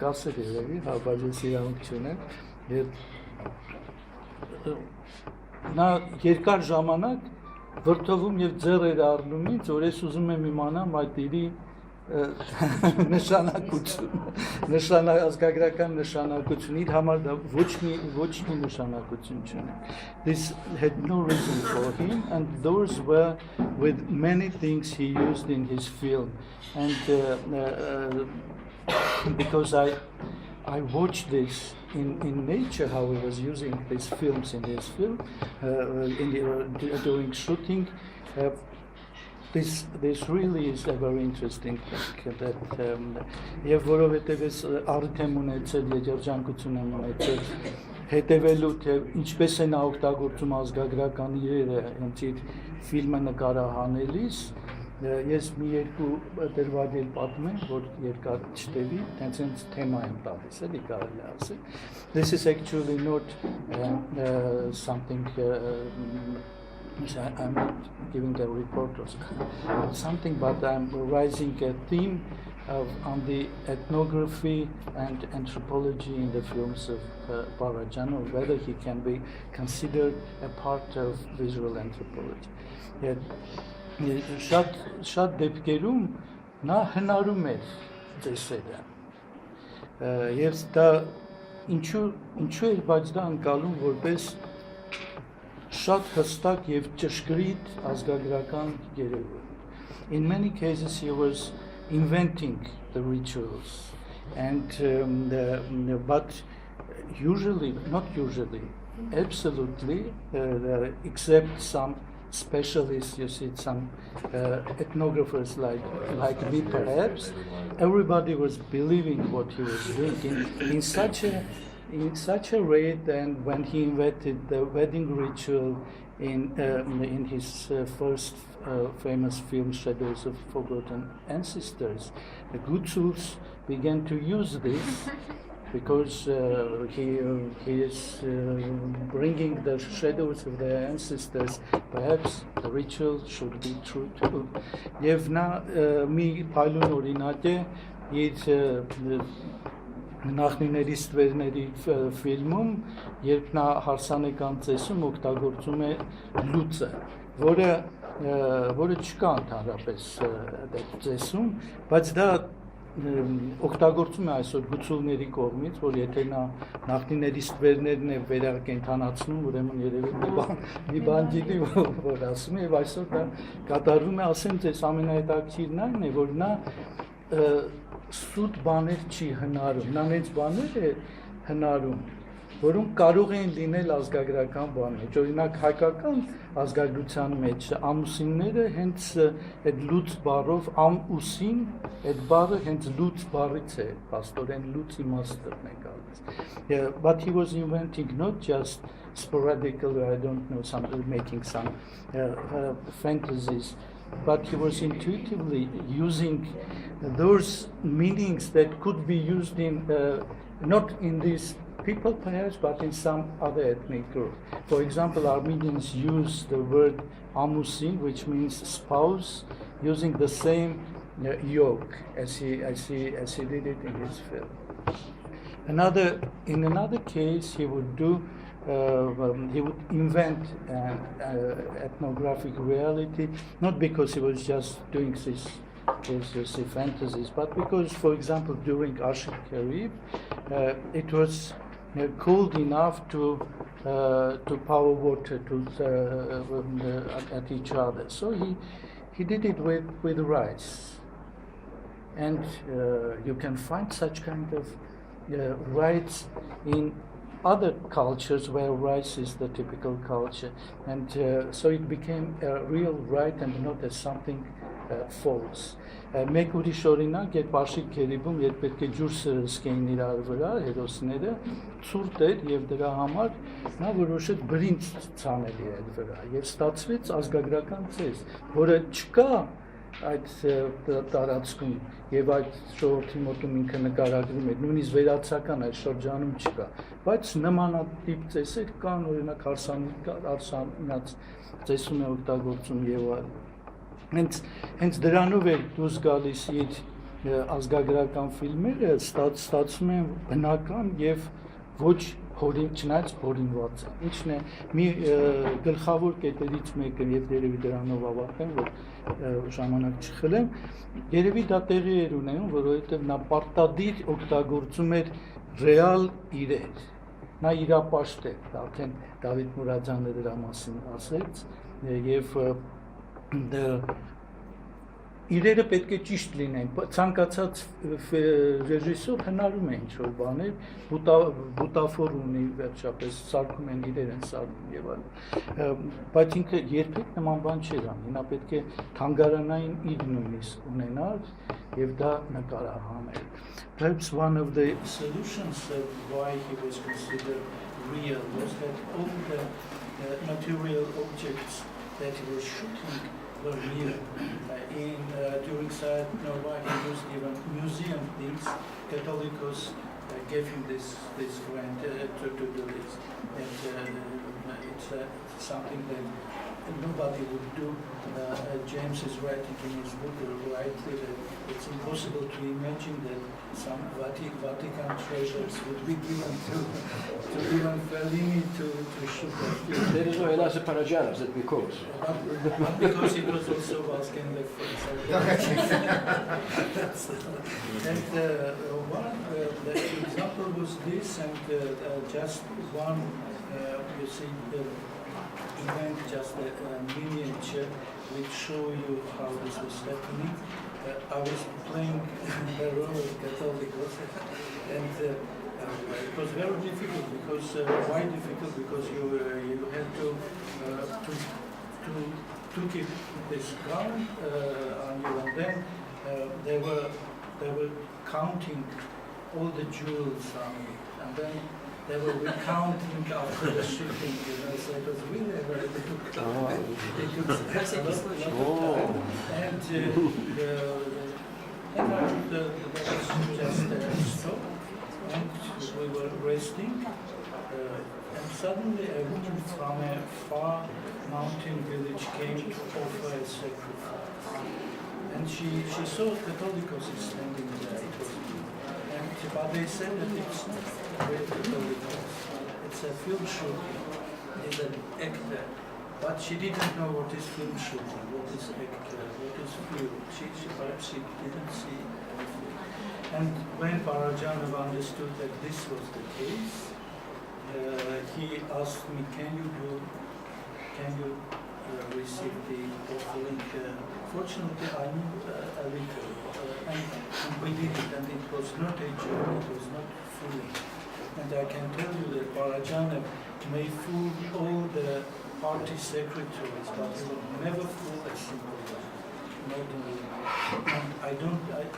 Կասել երևի, հա, բայց ես իրանք չունեմ։ Նա երկար ժամանակ վրդովում եւ ձեռեր առնում ինձ, որ ես ուզում եմ իմանամ այդ իրի նշանակություն, ազգագրական նշանակություն, իր համար դա ոչ մի նշանակություն չունի։ This had no reason for him, and those were with many things he used in his film, and because I watched this in nature, how he was using these films in his film, during shooting. This really is a very interesting thing that եւ որովհետեւ ես առիթ եմ ունեցել երջանկություն եմ ունեցել հետևելու թե ինչպես է նա օգտագործում ազգագրական իրերը հենց իր ֆիլմը նկարահանելիս ես մի երկու դրվագել պատմեմ որ երկար չտևի հենց թեմա եմ տալիս էլի կարելի ասել. This is actually not something I'm not giving a report or something, but I'm raising a theme on the ethnography and anthropology in the films of Parajan, or whether he can be considered a part of visual anthropology. Շատ դեպքերում նա հնարում էր տեսել եւ դա ինչու էր բայց դա անցալում որպես շատ հստակ եւ ճշգրիտ ազգագրական երևույթ. In many cases he was inventing the rituals and but not usually absolutely except some specialists, you see some ethnographers like me perhaps, everybody was believing what he was doing in such a way that when he invented the wedding ritual in his first famous film Shadows of Forgotten Ancestors, the Gutsuls began to use this because he is bringing the shadows of their ancestors. Perhaps the ritual should be true too. Եվ նա մի փայլուն օրինակ է իր նախնիների ստվերների ֆիլմում, երբ նա հարսանեկան ծեսում օգտագործում է լուծը, որը չկա ընդհանրապես ծեսում, բայց դա օգտագործում է այսօր գուցուլների կողմից, որ եթե նա նախնիների ստվերներն է վերակենդանացնում, ուրեմն երևի մի բան գիտի, որ ասում է, եւ այսօր դա կատարվում է, ասեմ ձեզ ամենահետաքրքիրն այն է, որ նա սուտ բաներ չի հնարում, նա նենց բաներ է հնարում, որոնք կարող են լինել ազգագրական բաներ, օրինակ հայկական ազգագրության մեջ ամուսինները հենց այդ լուծ բառով ամուսին, այդ բառը հենց լուծ բառից է, փաստորեն լուծ իմաստն է գալիս. But he was inventing not just sporadically, I don't know, making some fantasies, but he was intuitively using those meanings that could be used in, not in these people perhaps, but in some other ethnic group. For example, Armenians use the word amusin, which means spouse, using the same yoke as he did it in his film. In another case, he would invent an ethnographic reality, not because he was just doing his fantasies, but because, for example, during Ashik Karib, it was cold enough to pour water at each other. So he did it with rice, and you can find such kind of rites in other cultures where rice is the typical culture, and so it became a real rite and not as something false. Մեկ ուրիշ օրինակ, երբ Աշիկ Քերիբում, երբ պետք է ջուր սրսկեին իրար վրա, հերոսները, ցուրտ էր եւ դրա համար նա որոշեց բրինձ ցանել իր վրա եւ ստացվեց ազգագրական ծես, որը չկա այդ տարածքում եւ այդ ժողովրդի մոտում ինքը նկարագրում է, նույնիսկ վերացական այդ շրջանում չկա, բայց նմանատիպ ծեսեր կան, օրինակ հարսանած ծեսում է օգտագործում եւ այլն. Հենց դրանով է դուրս գալիս իր ազգագրական ֆիլմերը ստացվում են բնական եւ ոչ չնայած հորինված է։ Ինչն է մի գլխավոր կետերից մեկը եւ երևի դրանով ավարտեմ, որ ժամանակ չխլեմ, երևի դա տեղի էր ունենում, որովհետեւ նա պարտադիր օգտագործում էր ռեալ իրեր։ Նա իրապաշտ է, արդեն Դավիթ Մուրադյանը դրա մասին ասեց եւ իրերը պետք է ճիշտ լինեն, ցանկացած ռեժիսոր հնարում է ինչ-որ բաներ, բուտաֆոր ունի, վերջապես սարքում են իրեր են սարքում եւ այլն, բայց ինքը երբեք նման բան չէր անի, նա պետք է թանգարանային իր նույնիսկ ունենար եւ դա նկարահանել։ Perhaps one of the solutions why he was considered real was that all the material objects that he was shooting were real. During Saad Nova, he used even museum things. Catholicos gave him this grant to do this. And it's something that nobody would do. James is writing in his book rightly that it's impossible to imagine that some Vatican treasures would be given to even Fellini to shoot that film. There is no Elasa Paragianos, that because. But because he was also Vasquez And one the example was this, and just one, you see, the event, just a miniature, which show you how this was happening. I was playing the role of Catholicos, and it was very difficult because why difficult? Because you had to keep this ground on you, and then they were counting all the jewels on it, and then they were recounting after the shooting, so it was really very difficult. And that was just stop, and we were resting, and suddenly a woman from a far mountain village came to offer a sacrifice. And she saw Catholicos standing there. But they said that it's not real Catholicos. It's a film shooting. It's an actor. But she didn't know what is film shooting, what is actor, what is film. Perhaps she didn't see anything. And when Parajanov understood that this was the case, he asked me, can you receive the offering? Fortunately, I knew a little, and we did it, and it was not a joke, it was not fooling. And I can tell you that Parajanov may fool all the party secretaries, but he would never fool a single one. And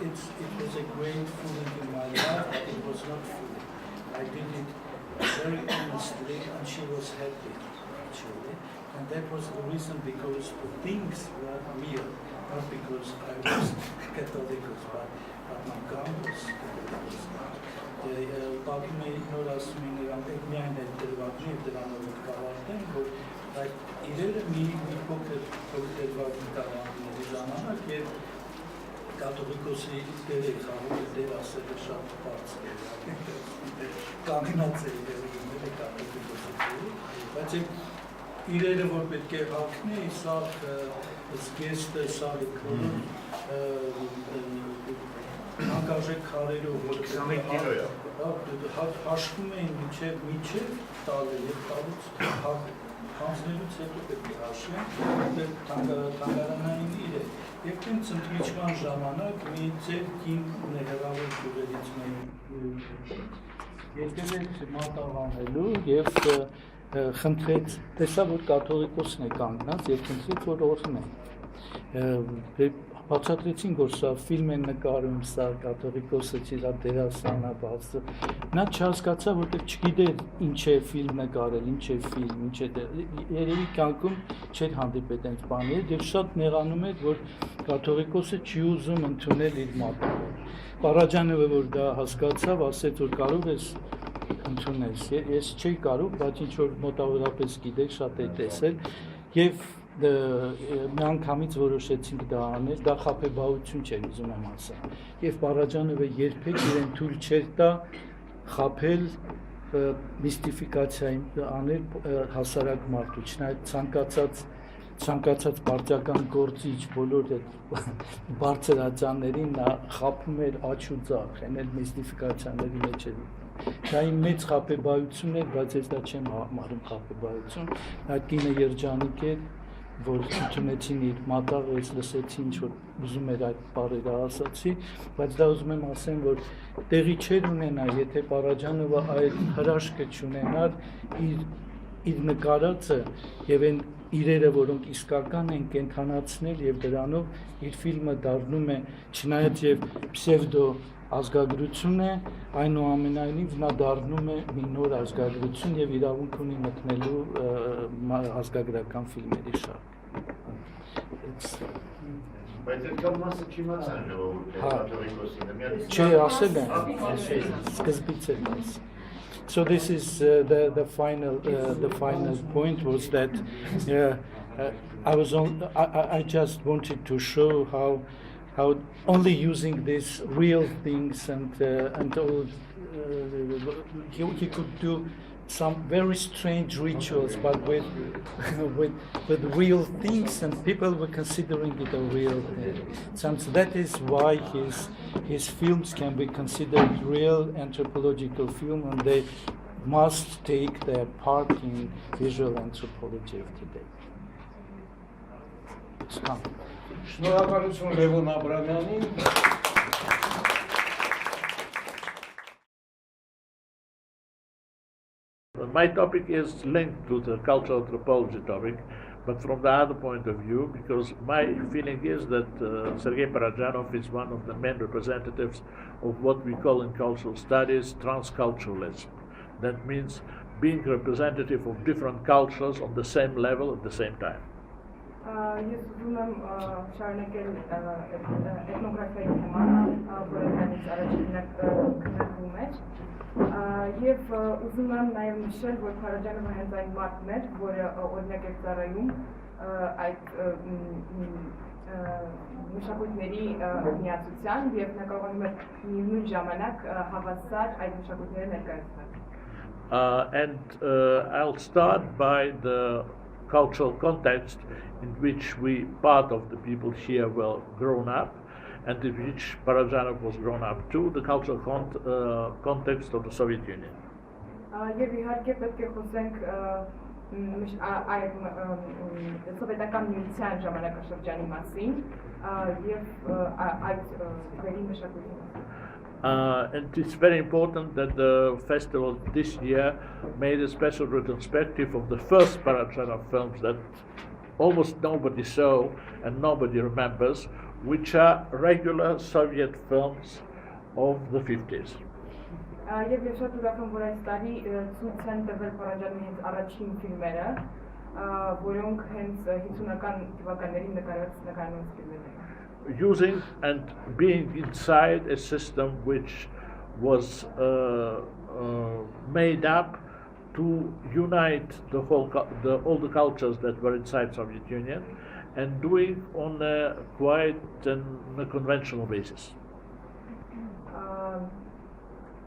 it was a great fooling in my life, but it was not fooling. I did it very honestly, and she was happy, actually. And that was the reason, because the things were real, not because I was Catholicos, but my gun was Catholicos. Բակի մեր նոր ասում են իրան միայն այդ դրվագն և դրանով կավարտեն, որ այդ իրերը մի փոքր դրվագի կավարտների ժամանակ և կաթողիկոսի դեր է խաղում, դեր ասելը շատ բարձր է, կանգնած է իրերը կաթողիկոսի դերը, բայց իրերը, որ պետք է հակնի, սաղ զգեստը, սաղ հանկարժեք քարերով, որ հաշվում էին միջև տալը և տալուց հանձնելուց հետո պետք է հաշվեն թանգարանային իր է։ Եվ տենց ընտրիչման ժամանակ մի ձեր կին ներհրավոր գուրերից մեր եկել է մատաղանելու և խնդրեց, տեսա, որ կաթողիկոսն է կանգնած և խնդրեց, որ օրհնեն։ Բացատրեցին, որ սա ֆիլմ են նկարում, սա կաթողիկոսը չի, սա դերասանա, բացը։ Նա չհասկացա, որտեղ չգիտեր ինչ է ֆիլմ նկարել, ինչ է ֆիլմ, ինչ է երևի կյանքում չէր հանդիպել այնց բաներ եւ շատ նեղանում էր, որ կաթողիկոսը չի ուզում ընդունել իր մատները։ Պարաջանովը, որ դա հասկացավ, ասեց, որ կարող ես ընդունես։ Ես չէի կարող, բայց ինչ որ մոտավորապես գիտեք, շատ է տեսել եւ միանգամից որոշեցինք դա անել, դա խաբեբայություն չէր, ուզում եմ ասել։ Եվ Պարաջանովը երբեք իրեն թույլ չէր տա խաբել միստիֆիկացիայի անել հասարակ մարդու, չնայած ցանկացած պարտիական գործիչ բոլոր այդ բարձր ածաններին նա խաբում էր աչ ու ձախ, այն էլ միստիֆիկացիաների մեջ էր։ Դա իմ մեծ խաբեբայություն էր, բայց ես դա չեմ համարում խաբեբայություն։ Այդ կինը երջանիկ էր, որ ընդունեցին իր մատաղը, ես լսեցի ինչ որ ուզում էր այդ բառերը ասացի, բայց դա ուզում եմ ասեմ, որ տեղի չէր ունենա, եթե Պարաջանովը այդ հրաշքը չունենար իր նկարածը եւ այն իրերը, որոնք իսկական են կենթանացնել եւ դրանով իր ֆիլմը դառնում է, չնայած եւ պսևդո ազգագրություն է, այնուամենայնիվ նա դառնում է մի նոր ազգագրություն եւ իրավունք ունի մտնելու ազգագրական ֆիլմերի շարք։ Բայց այդքան մասը չիմացան ժողովուրդը, կաթողիկոսինը։ Չէ, ասել եմ, սկզբից էր այս։ So this is the final point was that I just wanted to show how only using these real things and all he could do some very strange rituals, but with real things, and people were considering it a real thing. So that is why his films can be considered real anthropological film, and they must take their part in visual anthropology of today. It's come. Շնորհակալություն Լևոն Աբրամյանին։ My topic is linked to the cultural anthropology topic, but from the other point of view, because my feeling is that Sergei Parajanov is one of the main representatives of what we call in cultural studies transculturalism. That means being representative of different cultures on the same level at the same time. Ես ուզում եմ շարունակել էթնոգրաֆիայի թեման, որը դրանից առաջին քննարկվում էր, եւ ուզում եմ նաեւ նշել, որ Պարաջանովը հենց այն մարդն էր, որը օրինակ էր ծառայում այդ մշակույթների միացության եւ նա կարողանում էր նույն ժամանակ հավասար այդ մշակույթները ներկայացնել։ And I'll start by the cultural context in which part of the people here were grown up, and in which Parajanov was grown up too, the cultural context of the Soviet Union. Եվ իհարկե պետք է խոսենք այդ սովետական միության ժամանակաշրջանի մասին եւ այդ վերի մշակույթի մասին։ And it's very important that the festival this year made a special retrospective of the first Parajanov films that almost nobody saw and nobody remembers, which are regular Soviet films of the 50s. Եվ ես շատ ուրախ եմ, որ այս տարի ցույց են տվել Պարաջանովի հենց առաջին ֆիլմերը, որոնք հենց 50-ական թվականներին նկարահանված ֆիլմեր են։ Using and being inside a system which was made up to unite all the cultures that were inside Soviet Union, and doing on a quite a conventional basis.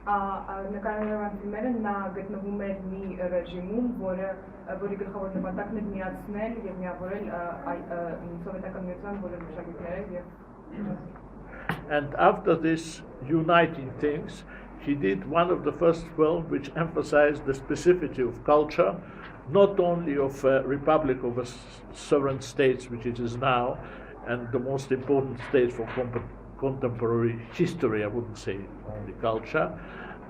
Նկարահանված ֆիլմերը նա գտնվում էր մի ռեժիմում, որի գլխավոր նպատակն էր միացնել եւ միավորել սովետական միության բոլոր մշակույթները եւ And after this uniting things, he did one of the first films which emphasized the specificity of culture, not only of a republic of a sovereign states, which it is now, and the most important state for contemporary history, I wouldn't say only culture,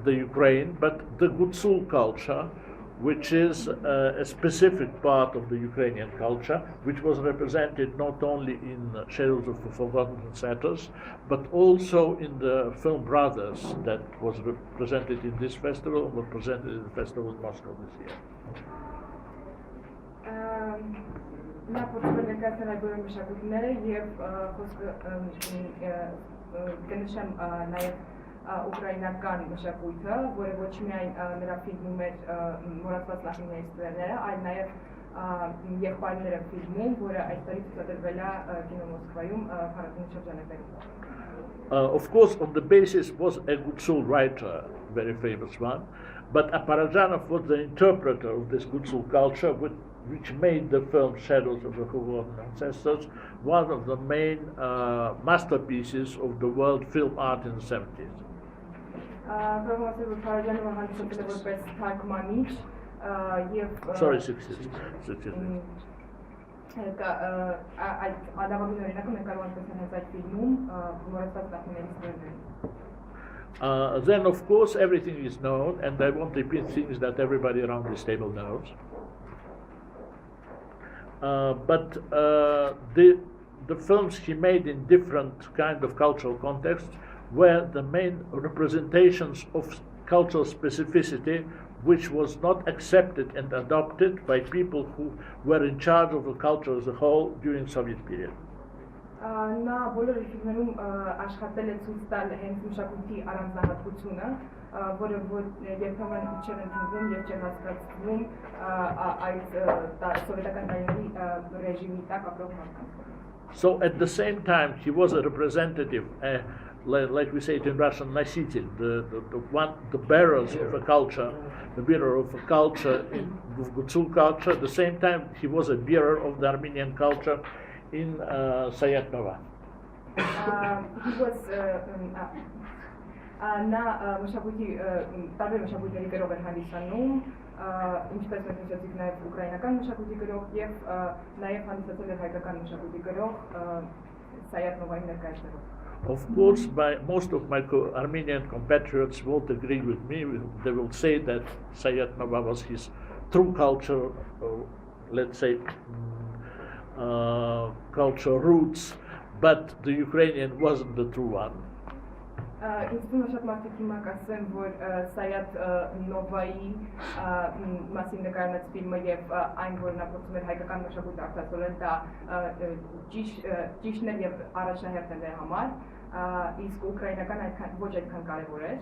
the Ukraine, but the Gutsul culture, which is a specific part of the Ukrainian culture, which was represented not only in Shadows of the Forgotten Ancestors, but also in the film Brothers that was represented in this festival and was presented in the festival in Moscow this year. Նա փորձել է ներկայացնել այդ բոլոր մշակույթները եւ կնշեմ նաեւ ուկրաինական մշակույթը, որը ոչ միայն նրա ֆիլմում էր մոռացված նախնիների ստվերները, այլ նաեւ եղբայրները ֆիլմում, որը այստեղից ցուցադրվել է կինո Մոսկվայում փառատոնի շրջանակներում։ Of course, on the basis was a Gutsul writer, very famous one, but Parajanov was the interpreter of this Gutsul culture, which made the film Shadows of the Forgotten Ancestors one of the main masterpieces of the world film art in the 70s. Sorry, 60s. Then, of course, everything is known, and I won't repeat things that everybody around this table knows. But the films he made in different kind of cultural contexts were the main representations of cultural specificity, which was not accepted and adopted by people who were in charge of the culture as a whole during Soviet period. Նա բոլոր ֆիլմերում աշխատել է ցույց տալ հենց մշակույթի առանձնահատկությունը, որը երբեմն չէր ընդունվում եւ չէր հասկացվում այդ սովետական տարիների ռեժիմի տակ ապրող մարդկանց։ So at the same time, he was a representative, like we say it in Russian, носитель, the bearers of a culture, the bearer of a culture in Gutsul culture. At the same time, he was a bearer of the Armenian culture in Sayat Nova. He was նա մշակույթի տարբեր մշակույթների գրող էր հանդիսանում, ինչպես մենք նշեցինք նաև ուկրաինական մշակույթի գրող եւ նաև հանդիսացել էր հայկական մշակույթի գրող Sayat Novայի ներկայացնելով։ Of course, most of my Armenian compatriots won't agree with me. They will say that Sayat Nova was his true culture, let's say, culture roots, but the Ukrainian wasn't the true one. Ինձ թվում է շատ մարդիկ հիմա կասեն, որ Sayat Novայի մասին նկարված ֆիլմը եւ այն, որ նա փորձում էր հայկական մշակույթը արտացոլել, դա ճիշտն էր եւ առաջնահերթ էր դրա համար, իսկ ուկրաինական այդքան ոչ այդքան կարեւոր էր։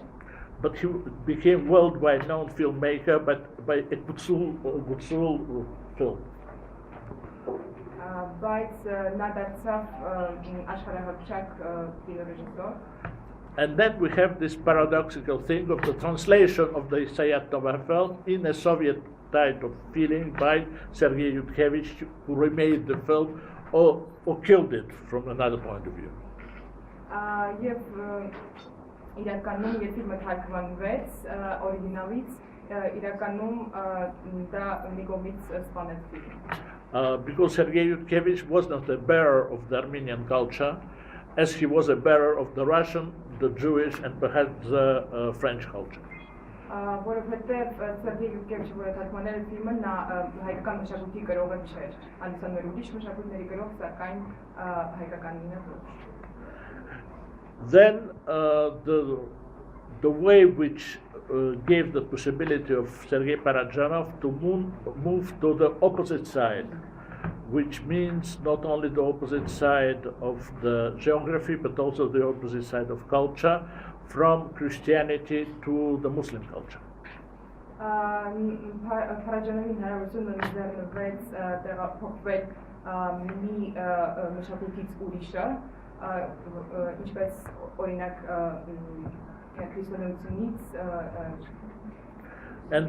But he became worldwide known filmmaker, but by a Gutsul film. Բայց նա դարձավ աշխարհահռչակ կինոռեժիսոր։ And then we have this paradoxical thing of the translation of the Sayat Nova film in a Soviet type of feeling by Sergei Yudkevich, who remade the film or killed it from another point of view. Եվ իրականում երբ ֆիլմը թարգմանվեց օրիգինալից, իրականում դա մի կողմից սպանեց ֆիլմը։ Because Sergei Yudkevich was not a bearer of the Armenian culture, as he was a bearer of the Russian, the Jewish, and perhaps the French culture. Որովհետև Սերգեյ Յուդկևիչը, որը թարգմանել է ֆիլմը, նա հայկական մշակույթի գրողը չէր, հանդիսանում էր ուրիշ մշակույթների գրող, սակայն հայկականինը ոչ։ Then the way which gave the possibility of Sergei Parajanov to move to the opposite side, which means not only the opposite side of the geography, but also the opposite side of culture, from Christianity to the Muslim culture. Փարաջանովի հնարավորությունը նվերնվեց տեղափոխվել մի մշակույթից ուրիշը, ինչպես օրինակ քրիստոնեությունից and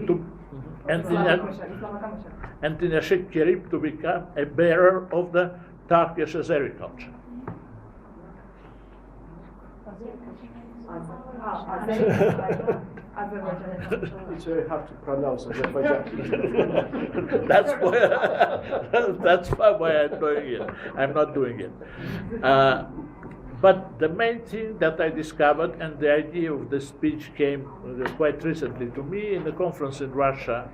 in a Shekirib to become a bearer of the Turkish Azeri culture. It's very hard to pronounce Azerbaijani. That's why I'm doing it. I'm not doing it. But the main thing that I discovered, and the idea of the speech came quite recently to me in a conference in Russia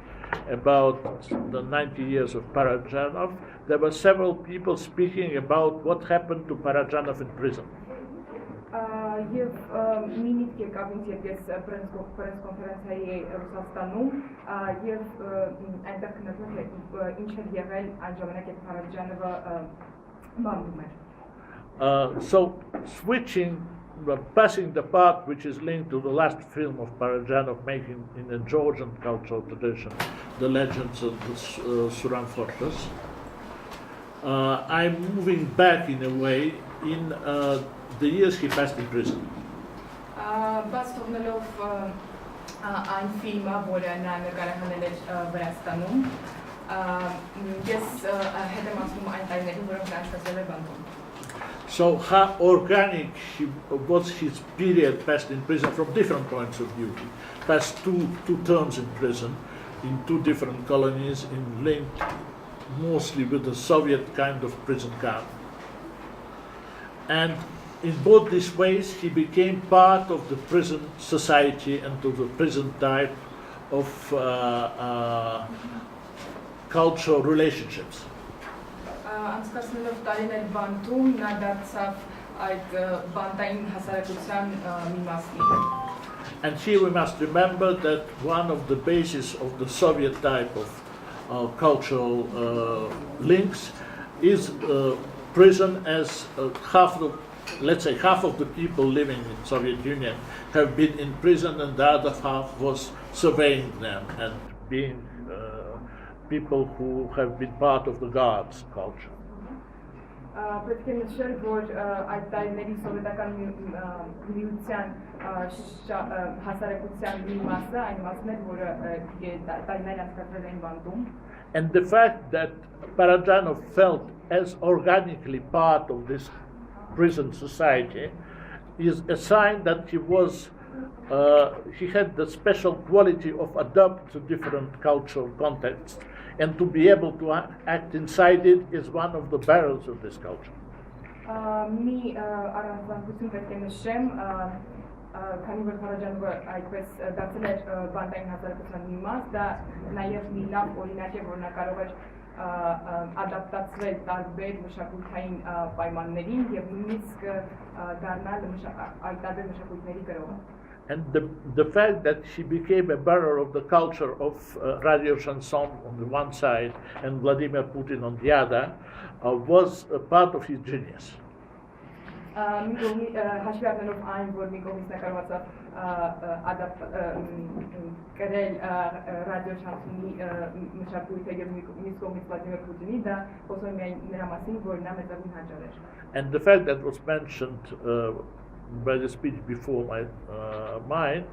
about the 90 years of Parajanov, there were several people speaking about what happened to Parajanov in prison. Եվ մի միտք եկավ ինձ, երբ ես պրեսկոնֆերանսիայի էի Ռուսաստանում, եւ այնտեղ քննարկվում էր ինչ էր եղել այն ժամանակ, երբ Փարաջանովը բանվում էր։ So switching passing the part which is linked to the last film of Parajanov making in the Georgian cultural tradition, the legends of the Suran fortress. I'm moving back in a way in the years he passed in prison. Բաստովնելով այն ֆիլմը, որը նա նկարահանել էր Վրաստանում, ես հետ եմ ասում այն տարիներին, որոնք նա աշխատել է բանտում։ So how organic was his period passed in prison from different points of view. He passed two terms in prison, in two different colonies, linked mostly with the Soviet kind of prison camp. And in both these ways, he became part of the prison society and to the prison type of cultural relationships. Անցկացնելով տարիներ բանտում, նա դարձավ այդ բանտային հասարակության մի մասնիկը։ And here we must remember that one of the bases of the Soviet type of cultural links is prison, as half of the people living in Soviet Union have been in prison, and the other half was surveying them and being people who have been part of the guards culture. Պետք է նշել, որ այդ տարիների սովետական միության հասարակության մի մասը, այն մասն էր, որը տարիներ անցկացրել էին բանտում։ And the fact that Parajanov felt as organically part of this prison society is a sign that he had the special quality of adapt to different cultural contexts, and to be able to act inside it is one of the barriers of this culture. Մի առանձնահատկություն պետք է նշեմ, քանի որ Փարաջանովը այդպես դարձել էր բանտային հասարակության մի մաս, դա նաև մի լավ օրինակ է, որ նա կարող էր ադապտացվել տարբեր մշակութային պայմաններին եւ նույնիսկ դառնալ այդ տարբեր մշակույթների կրողը։ And the fact that she became a bearer of the culture of Radio Chanson on the one side and Vladimir Putin on the other was a part of his genius. Հաշվի առնելով այն, որ մի կողմից նա կարողացավ կրել ռադիո շանսոնի մշակույթը եւ մյուս կողմից Վլադիմիր Պուտինի, դա խոսում է միայն նրա մասին, որ նա մեծագույն հաջող էր։ And the fact that was mentioned by the speech before mine,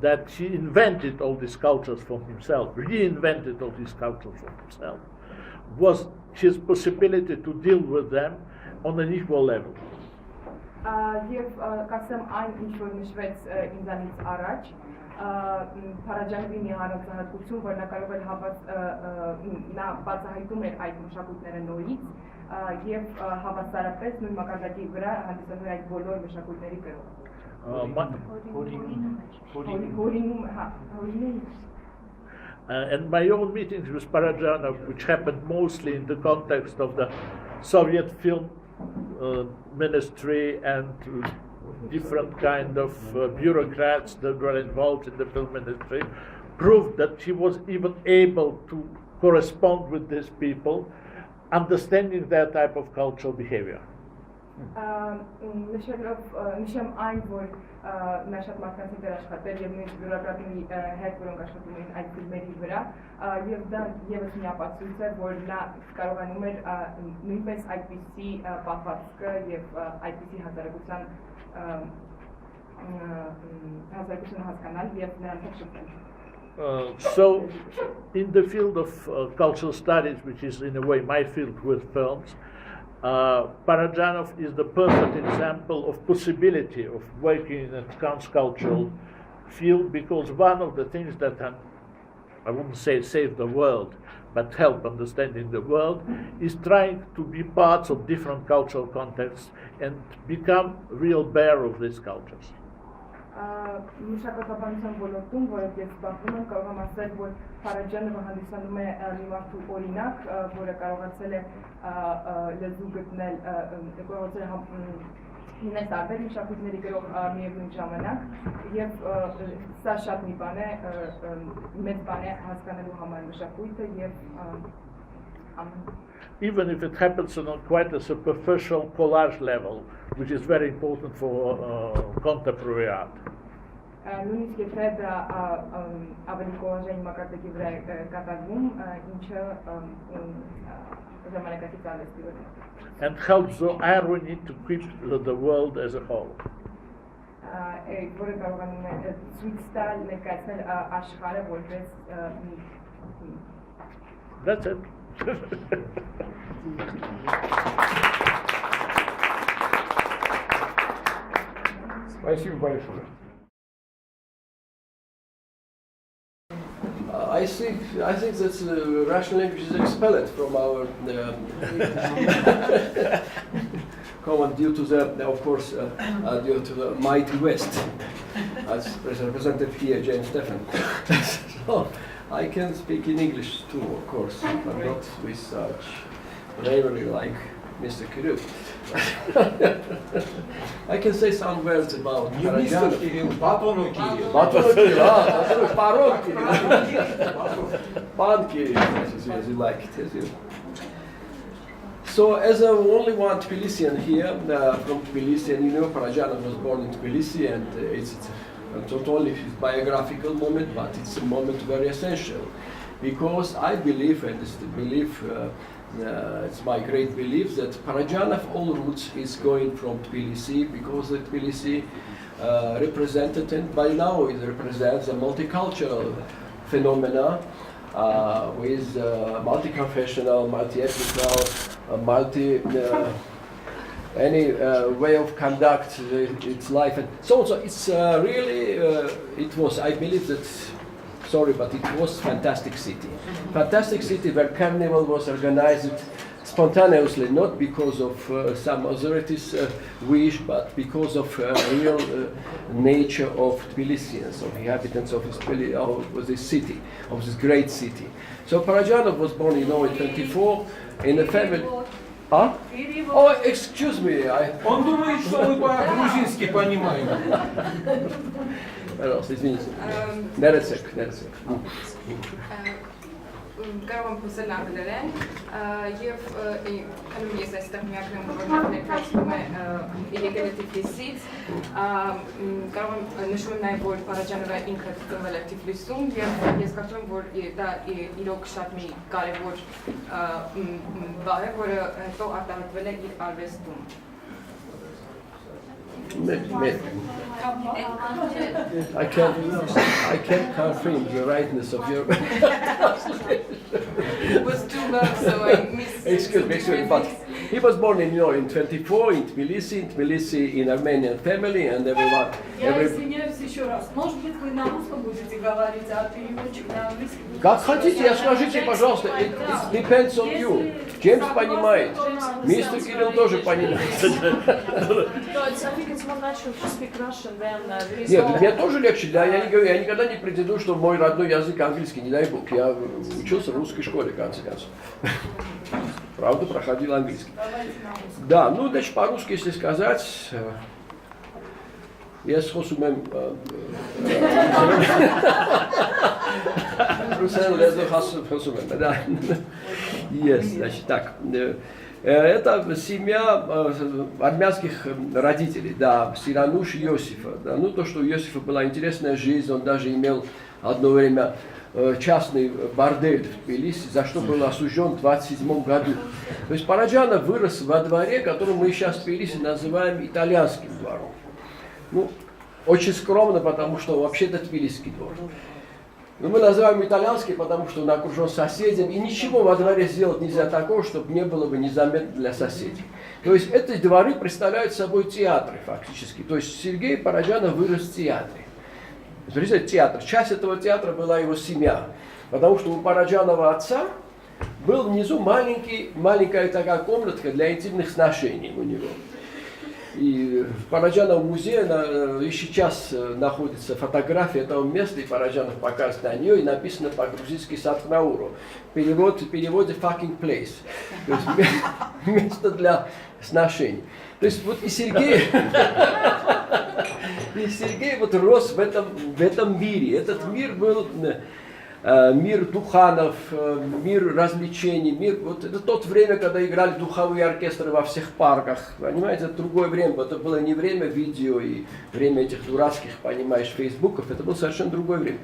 that he invented all these cultures for himself, reinvented all these cultures for himself, was his possibility to deal with them on an equal level. Եվ կասեմ այն, ինչ որ նշվեց ինձանից առաջ, Փարաջանովի մի առանձնահատկություն, որ նա կարող էր նա բացահայտում էր այդ մշակույթները նորից եւ հավասարապես նույն մակարդակի վրա հանդիսանում էր այդ բոլոր մշակույթների կրող։ And my own meetings with Parajanov, which happened mostly in the context of the Soviet film ministry and different kind of bureaucrats that were involved in the film ministry, proved that she was even able to correspond with these people, understanding their type of cultural behavior. Նշեմ այն, որ նա շատ մարդկանց հետ աշխատել եւ նույնիսկ բյուրոկրատների հետ, որոնք աշխատում էին այդ ֆիլմերի վրա, եւ դա եւս մի ապացույց է, որ նա կարողանում էր նույնպես այդպիսի պահվածքը եւ այդպիսի հասարակությունը հասկանալ եւ նրանց հետ շփվել։ So, in the field of cultural studies, which is in a way my field with films, Parajanov is the perfect example of possibility of working in a transcultural field, because one of the things that I wouldn't say save the world, but help understanding the world, is trying to be parts of different cultural contexts and become real bearer of these cultures. Մշակութաբանության ոլորտում, որով ես զբաղվում եմ, կարող եմ ասել, որ Փարաջանովը հանդիսանում է մի մարդու օրինակ, որը կարողացել է լեզու գտնել, կարողացել է լինել տարբեր մշակույթների գրող միևնույն ժամանակ, եւ սա շատ մի բան է, մեծ բան է հասկանալու համար մշակույթը եւ even if it happens on quite a superficial collage level, which is very important for contemporary art. Նույնիսկ եթե դա ավելի կոլաժային մակարդակի վրա է կատարվում, ինչը ժամանակակից արվեստի վրա and helps the irony to keep the world as a whole. Որը կարողանում է ցույց տալ, ներկայացնել աշխարհը որպես That's it. Спасибо большое. I think that Russian language is expelled from our common due to the, of course, due to the mighty West, as represented here, James Stephen. So I can speak in English too, of course, but not with such bravery like Mr. Kirill. I can say some words about Не мистер Кирилл, Батону Кирилл. Батон Kirill, Paron Kirill, Pan Kirill, as you like it, as you. So, as I'm only one Tbilisian here, from Tbilisi, and you know, Parajanov was born in Tbilisi, and it's not only his biographical moment, but it's a moment very essential, because I believe, and it's the belief, it's my great belief, that Parajanov all roots is going from Tbilisi, because the Tbilisi represented, and by now it represents a multicultural phenomena with multi-confessional, multi-ethnical, any way of conduct its life, and so on. So it's really, it was, I believe that, sorry, but it was fantastic city. Fantastic city where carnival was organized spontaneously, not because of some authorities' wish, but because of real nature of Tbilisians, of inhabitants of this city, of this great city. So Parajanov was born, you know, in 24 in a family. Huh? Oh, excuse me. Он думает, что мы по-грузински понимаем. Пожалуйста, извините. Ներեցեք. Կարող եմ խոսել անգլերեն եւ քանում ես այստեղ միակրեմ որ ներկայացնում է եկել է Թիֆլիսից կարող եմ նշում եմ նաեւ որ Պարաջանովը ինքը ծնվել է Թիֆլիսում եւ ես կարծում եմ որ դա իրոք շատ մի կարեւոր բառ է որը հետո արտահայտվել է իր արվեստում I can't confirm the rightness of your It was too long, so I missed. Excuse me, but he was born in 24 in Tbilisi in Armenian family, and everyone. Извиняюсь еще раз. Может быть, вы на русском будете говорить, а переводчик на английский? Как хотите, скажите, пожалуйста. It depends on you. Джеймс понимает. Мистер Кирилл тоже понимает. Нет, мне тоже легче. Я никогда не претендую, что мой родной язык английский, не дай бог. Я учился в русской школе, в конце концов. Правда, проходил английский. Да, ну, значит, по-русски, если сказать, я схожу мем... Да. Есть, значит, так. Это семья армянских родителей, да, Сирануш и Иосифа. Да. Ну, то, что у Иосифа была интересная жизнь, он даже имел одно время частный бордель в Тбилиси, за что был осужден в 1927 году. То есть Параджанов вырос во дворе, который мы сейчас в Тбилиси называем итальянским двором. Ну, очень скромно, потому что вообще-то тбилисский двор. Но мы называем итальянский, потому что он окружен соседями, и ничего во дворе сделать нельзя такого, чтобы не было бы незаметно для соседей. То есть эти дворы представляют собой театры фактически. То есть Сергей Параджанов вырос в театре. Представляете, театр. Часть этого театра была его семья, потому что у Параджанова отца был внизу маленькая такая комнатка для интимных сношений у него. И в Параджановом музее и сейчас находится фотография этого места, и Параджанов показывает на нее, и написано по-грузински «Сатхнауру». В переводе «fucking place». То есть место для сношений. То есть вот и Сергей вот рос в этом мире. Этот мир был мир духанов, мир развлечений, мир, вот это тот время, когда играли духовые оркестры во всех парках, понимаете, это другое время, это было не время видео и время этих дурацких, понимаешь, фейсбуков, это было совершенно другое время.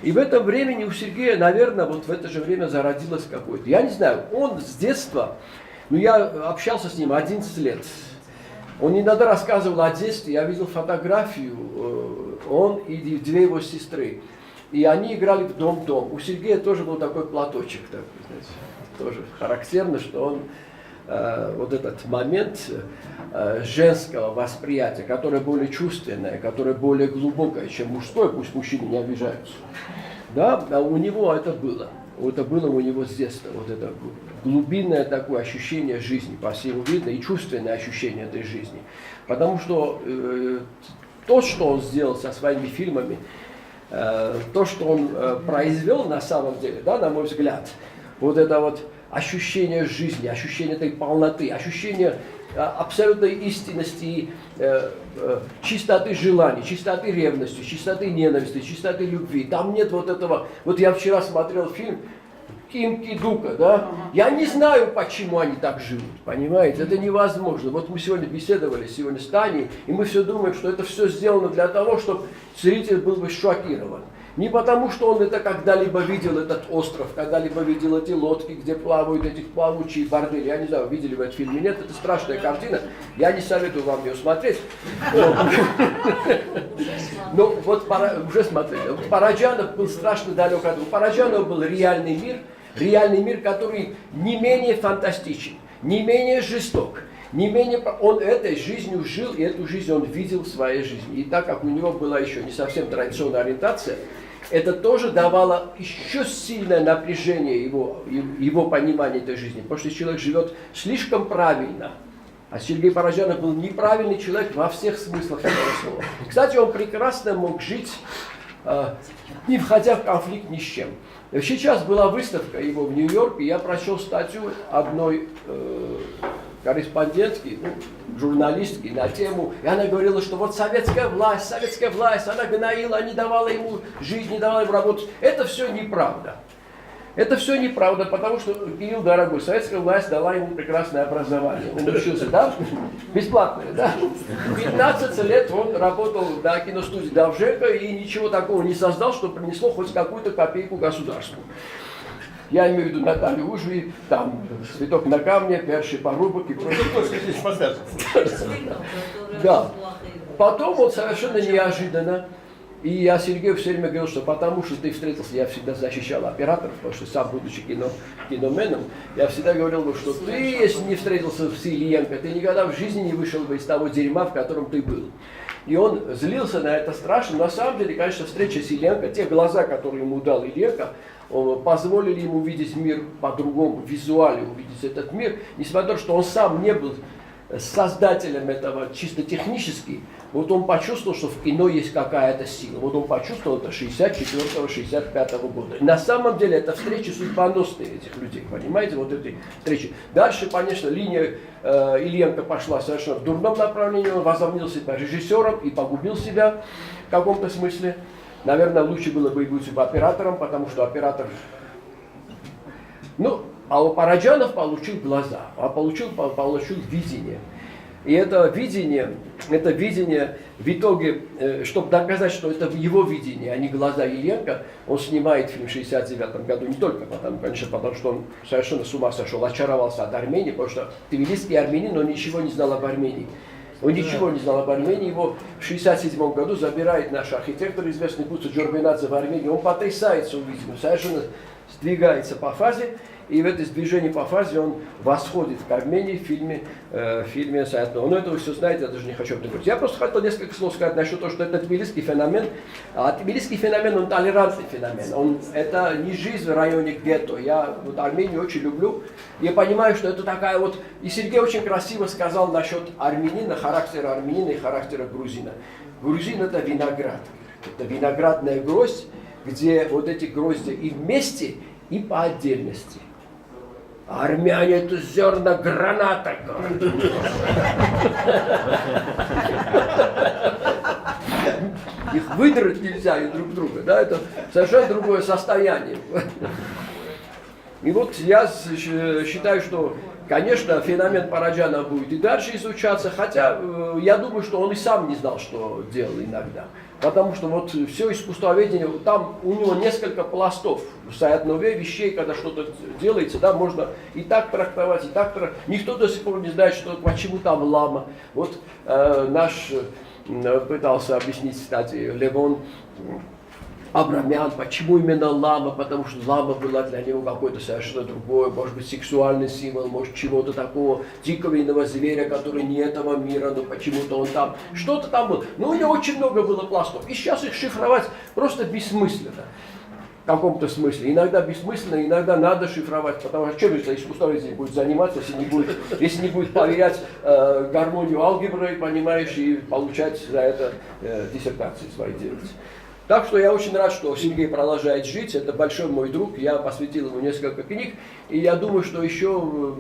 И в этом времени у Сергея, наверное, вот в это же время зародилось какое-то, я не знаю, он с детства, ну я общался с ним 11 лет, он иногда рассказывал о детстве, я видел фотографию, он и две его сестры. И они играли в дом-дом. У Сергея тоже был такой платочек, такой, знаете, тоже характерно, что он вот этот момент женского восприятия, которое более чувственное, которое более глубокое, чем мужское, пусть мужчины не обижаются, да, а у него это было. Это было у него с детства, вот это глубинное такое ощущение жизни, по всему видно, и чувственное ощущение этой жизни. Потому что то, что он сделал со своими фильмами, то, что он произвел на самом деле, да, на мой взгляд, вот это вот ощущение жизни, ощущение этой полноты, ощущение абсолютной истинности, чистоты желаний, чистоты ревности, чистоты ненависти, чистоты любви. Там нет вот этого. Вот я вчера смотрел фильм Ким Ки-дука, да? Я не знаю, почему они так живут, понимаете? Это невозможно. Вот мы сегодня беседовали с Таней, и мы все думаем, что это все сделано для того, чтобы зритель был бы шокирован. Не потому, что он это когда-либо видел, этот остров, когда-либо видел эти лодки, где плавают эти плавучие бордели. Я не знаю, видели вы этот фильм или нет, это страшная картина. Я не советую вам ее смотреть. Но вот уже смотрели. Параджанов был страшно далек от этого. У Параджанова был реальный мир, который не менее фантастичен, не менее жесток. Не менее, он этой жизнью жил, и эту жизнь он видел в своей жизни. И так как у него была еще не совсем традиционная ориентация, это тоже давало еще сильное напряжение его понимания этой жизни. Потому что человек живет слишком правильно. А Сергей Параджанов был неправильный человек во всех смыслах этого слова. Кстати, он прекрасно мог жить, не входя в конфликт ни с чем. Сейчас была выставка его в Нью-Йорке, я прочел статью одной корреспондентки, журналистки на тему, и она говорила, что вот советская власть, она гноила, не давала ему жить, не давала ему работать. Это все неправда. Это все неправда, потому что, Кирилл, дорогой, советская власть дала ему прекрасное образование. Он учился, да? Бесплатное, да? 15 лет он работал на киностудии Довженко и ничего такого не создал, что принесло хоть какую-то копейку государству. Я имею в виду Наталью Ужви, там, «Цветок на камне», «Перший порубок» и прочее. Да. Потом он совершенно неожиданно, и я Сергею все время говорил, что потому что ты встретился, я всегда защищал операторов, потому что сам, будучи киноменом, я всегда говорил, что ты, если не встретился с Ильенко, ты никогда в жизни не вышел бы из того дерьма, в котором ты был. И он злился на это страшно. На самом деле, конечно, встреча с Ильенко, те глаза, которые ему дал Ильенко, позволили ему увидеть мир по-другому, визуально увидеть этот мир, несмотря на то, что он сам не был создателем этого чисто технически, вот он почувствовал, что в кино есть какая-то сила. Вот он почувствовал это 64-65 года. И на самом деле это встречи судьбоносные этих людей, понимаете, вот эти встречи. Дальше, конечно, линия Ильенко пошла совершенно в дурном направлении, он возомнил себя режиссером и погубил себя в каком-то смысле. Наверное, лучше было бы и быть оператором, потому что оператор... Ну, а у Параджанов получил глаза, а получил видение. И это видение в итоге, чтобы доказать, что это его видение, а не глаза Ильенко, он снимает фильм в 1969 году не только потому, конечно, потому что он совершенно с ума сошел, очаровался от Армении, потому что тбилисский армянин, но ничего не знал об Армении. Он ничего не знал об Армении, его в 1967 году забирает наш архитектор, известный Пуца Джорбенадзе в Армении, он потрясается увиденным, совершенно сдвигается по фазе, и в этом движении по фазе он восходит к Армении в фильме «Саятно». Но это вы все знаете, я даже не хочу об этом говорить. Я просто хотел несколько слов сказать насчет того, что это тбилисский феномен. А тбилисский феномен, он толерантный феномен. Это не жизнь в районе гетто. Я вот Армению очень люблю. Я понимаю, что это такая вот... И Сергей очень красиво сказал насчет армянина, характера армянина и характера грузина. Грузин – это виноград. Это виноградная гроздь, где вот эти грозди и вместе, и по отдельности. Армяне – это зерна граната. Их выдрать нельзя и друг друга, да, это совершенно другое состояние. И вот я считаю, что, конечно, феномен Параджана будет и дальше изучаться, хотя я думаю, что он и сам не знал, что делал иногда. Потому что вот все искусствоведение, там у него несколько пластов в Саятнове вещей, когда что-то делается, да, можно и так трактовать, и так трактовать. Никто до сих пор не знает, что, почему там лама. Вот наш пытался объяснить, кстати, Левон Абрамян, почему именно лама, потому что лама была для него какой-то совершенно другой, может быть, сексуальный символ, может, чего-то такого диковинного зверя, который не этого мира, но почему-то он там, что-то там было. Но у него очень много было пластов, и сейчас их шифровать просто бессмысленно. В каком-то смысле. Иногда бессмысленно, иногда надо шифровать, потому что чем это искусствоведение будет заниматься, если не будет проверять гармонию алгебры, понимаешь, и получать за это диссертации свои делать. Так что я очень рад, что Сергей продолжает жить, это большой мой друг, я посвятил ему несколько книг, и я думаю, что еще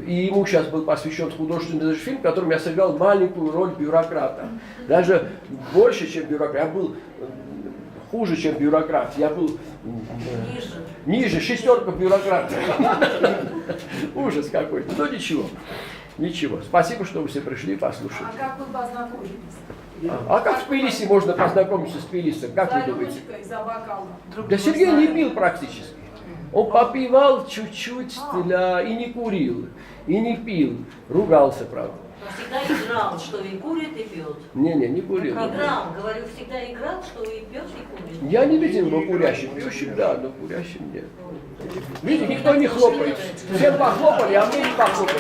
и ему сейчас был посвящен художественный даже фильм, в котором я сыграл маленькую роль бюрократа. Даже больше, чем бюрократ, я был хуже, чем бюрократ, я был ниже, шестерка бюрократов. Ужас какой-то, но ничего, ничего. Спасибо, что вы все пришли, послушали. А как вы познакомились? А как в Тбилиси можно познакомиться с тбилисцем? Как вы думаете? За бокалом. Да Сергей не пил практически. Он попивал чуть-чуть и не курил, и не пил. Ругался, правда. Он всегда играл, что и курит, и пьет. Не курил. Играл, говорю, всегда играл, что и пьет, и курит. Я не видел его курящим, пьющим, да, но курящим нет. Видите, никто не хлопает. Всем похлопали, а мне не похлопали.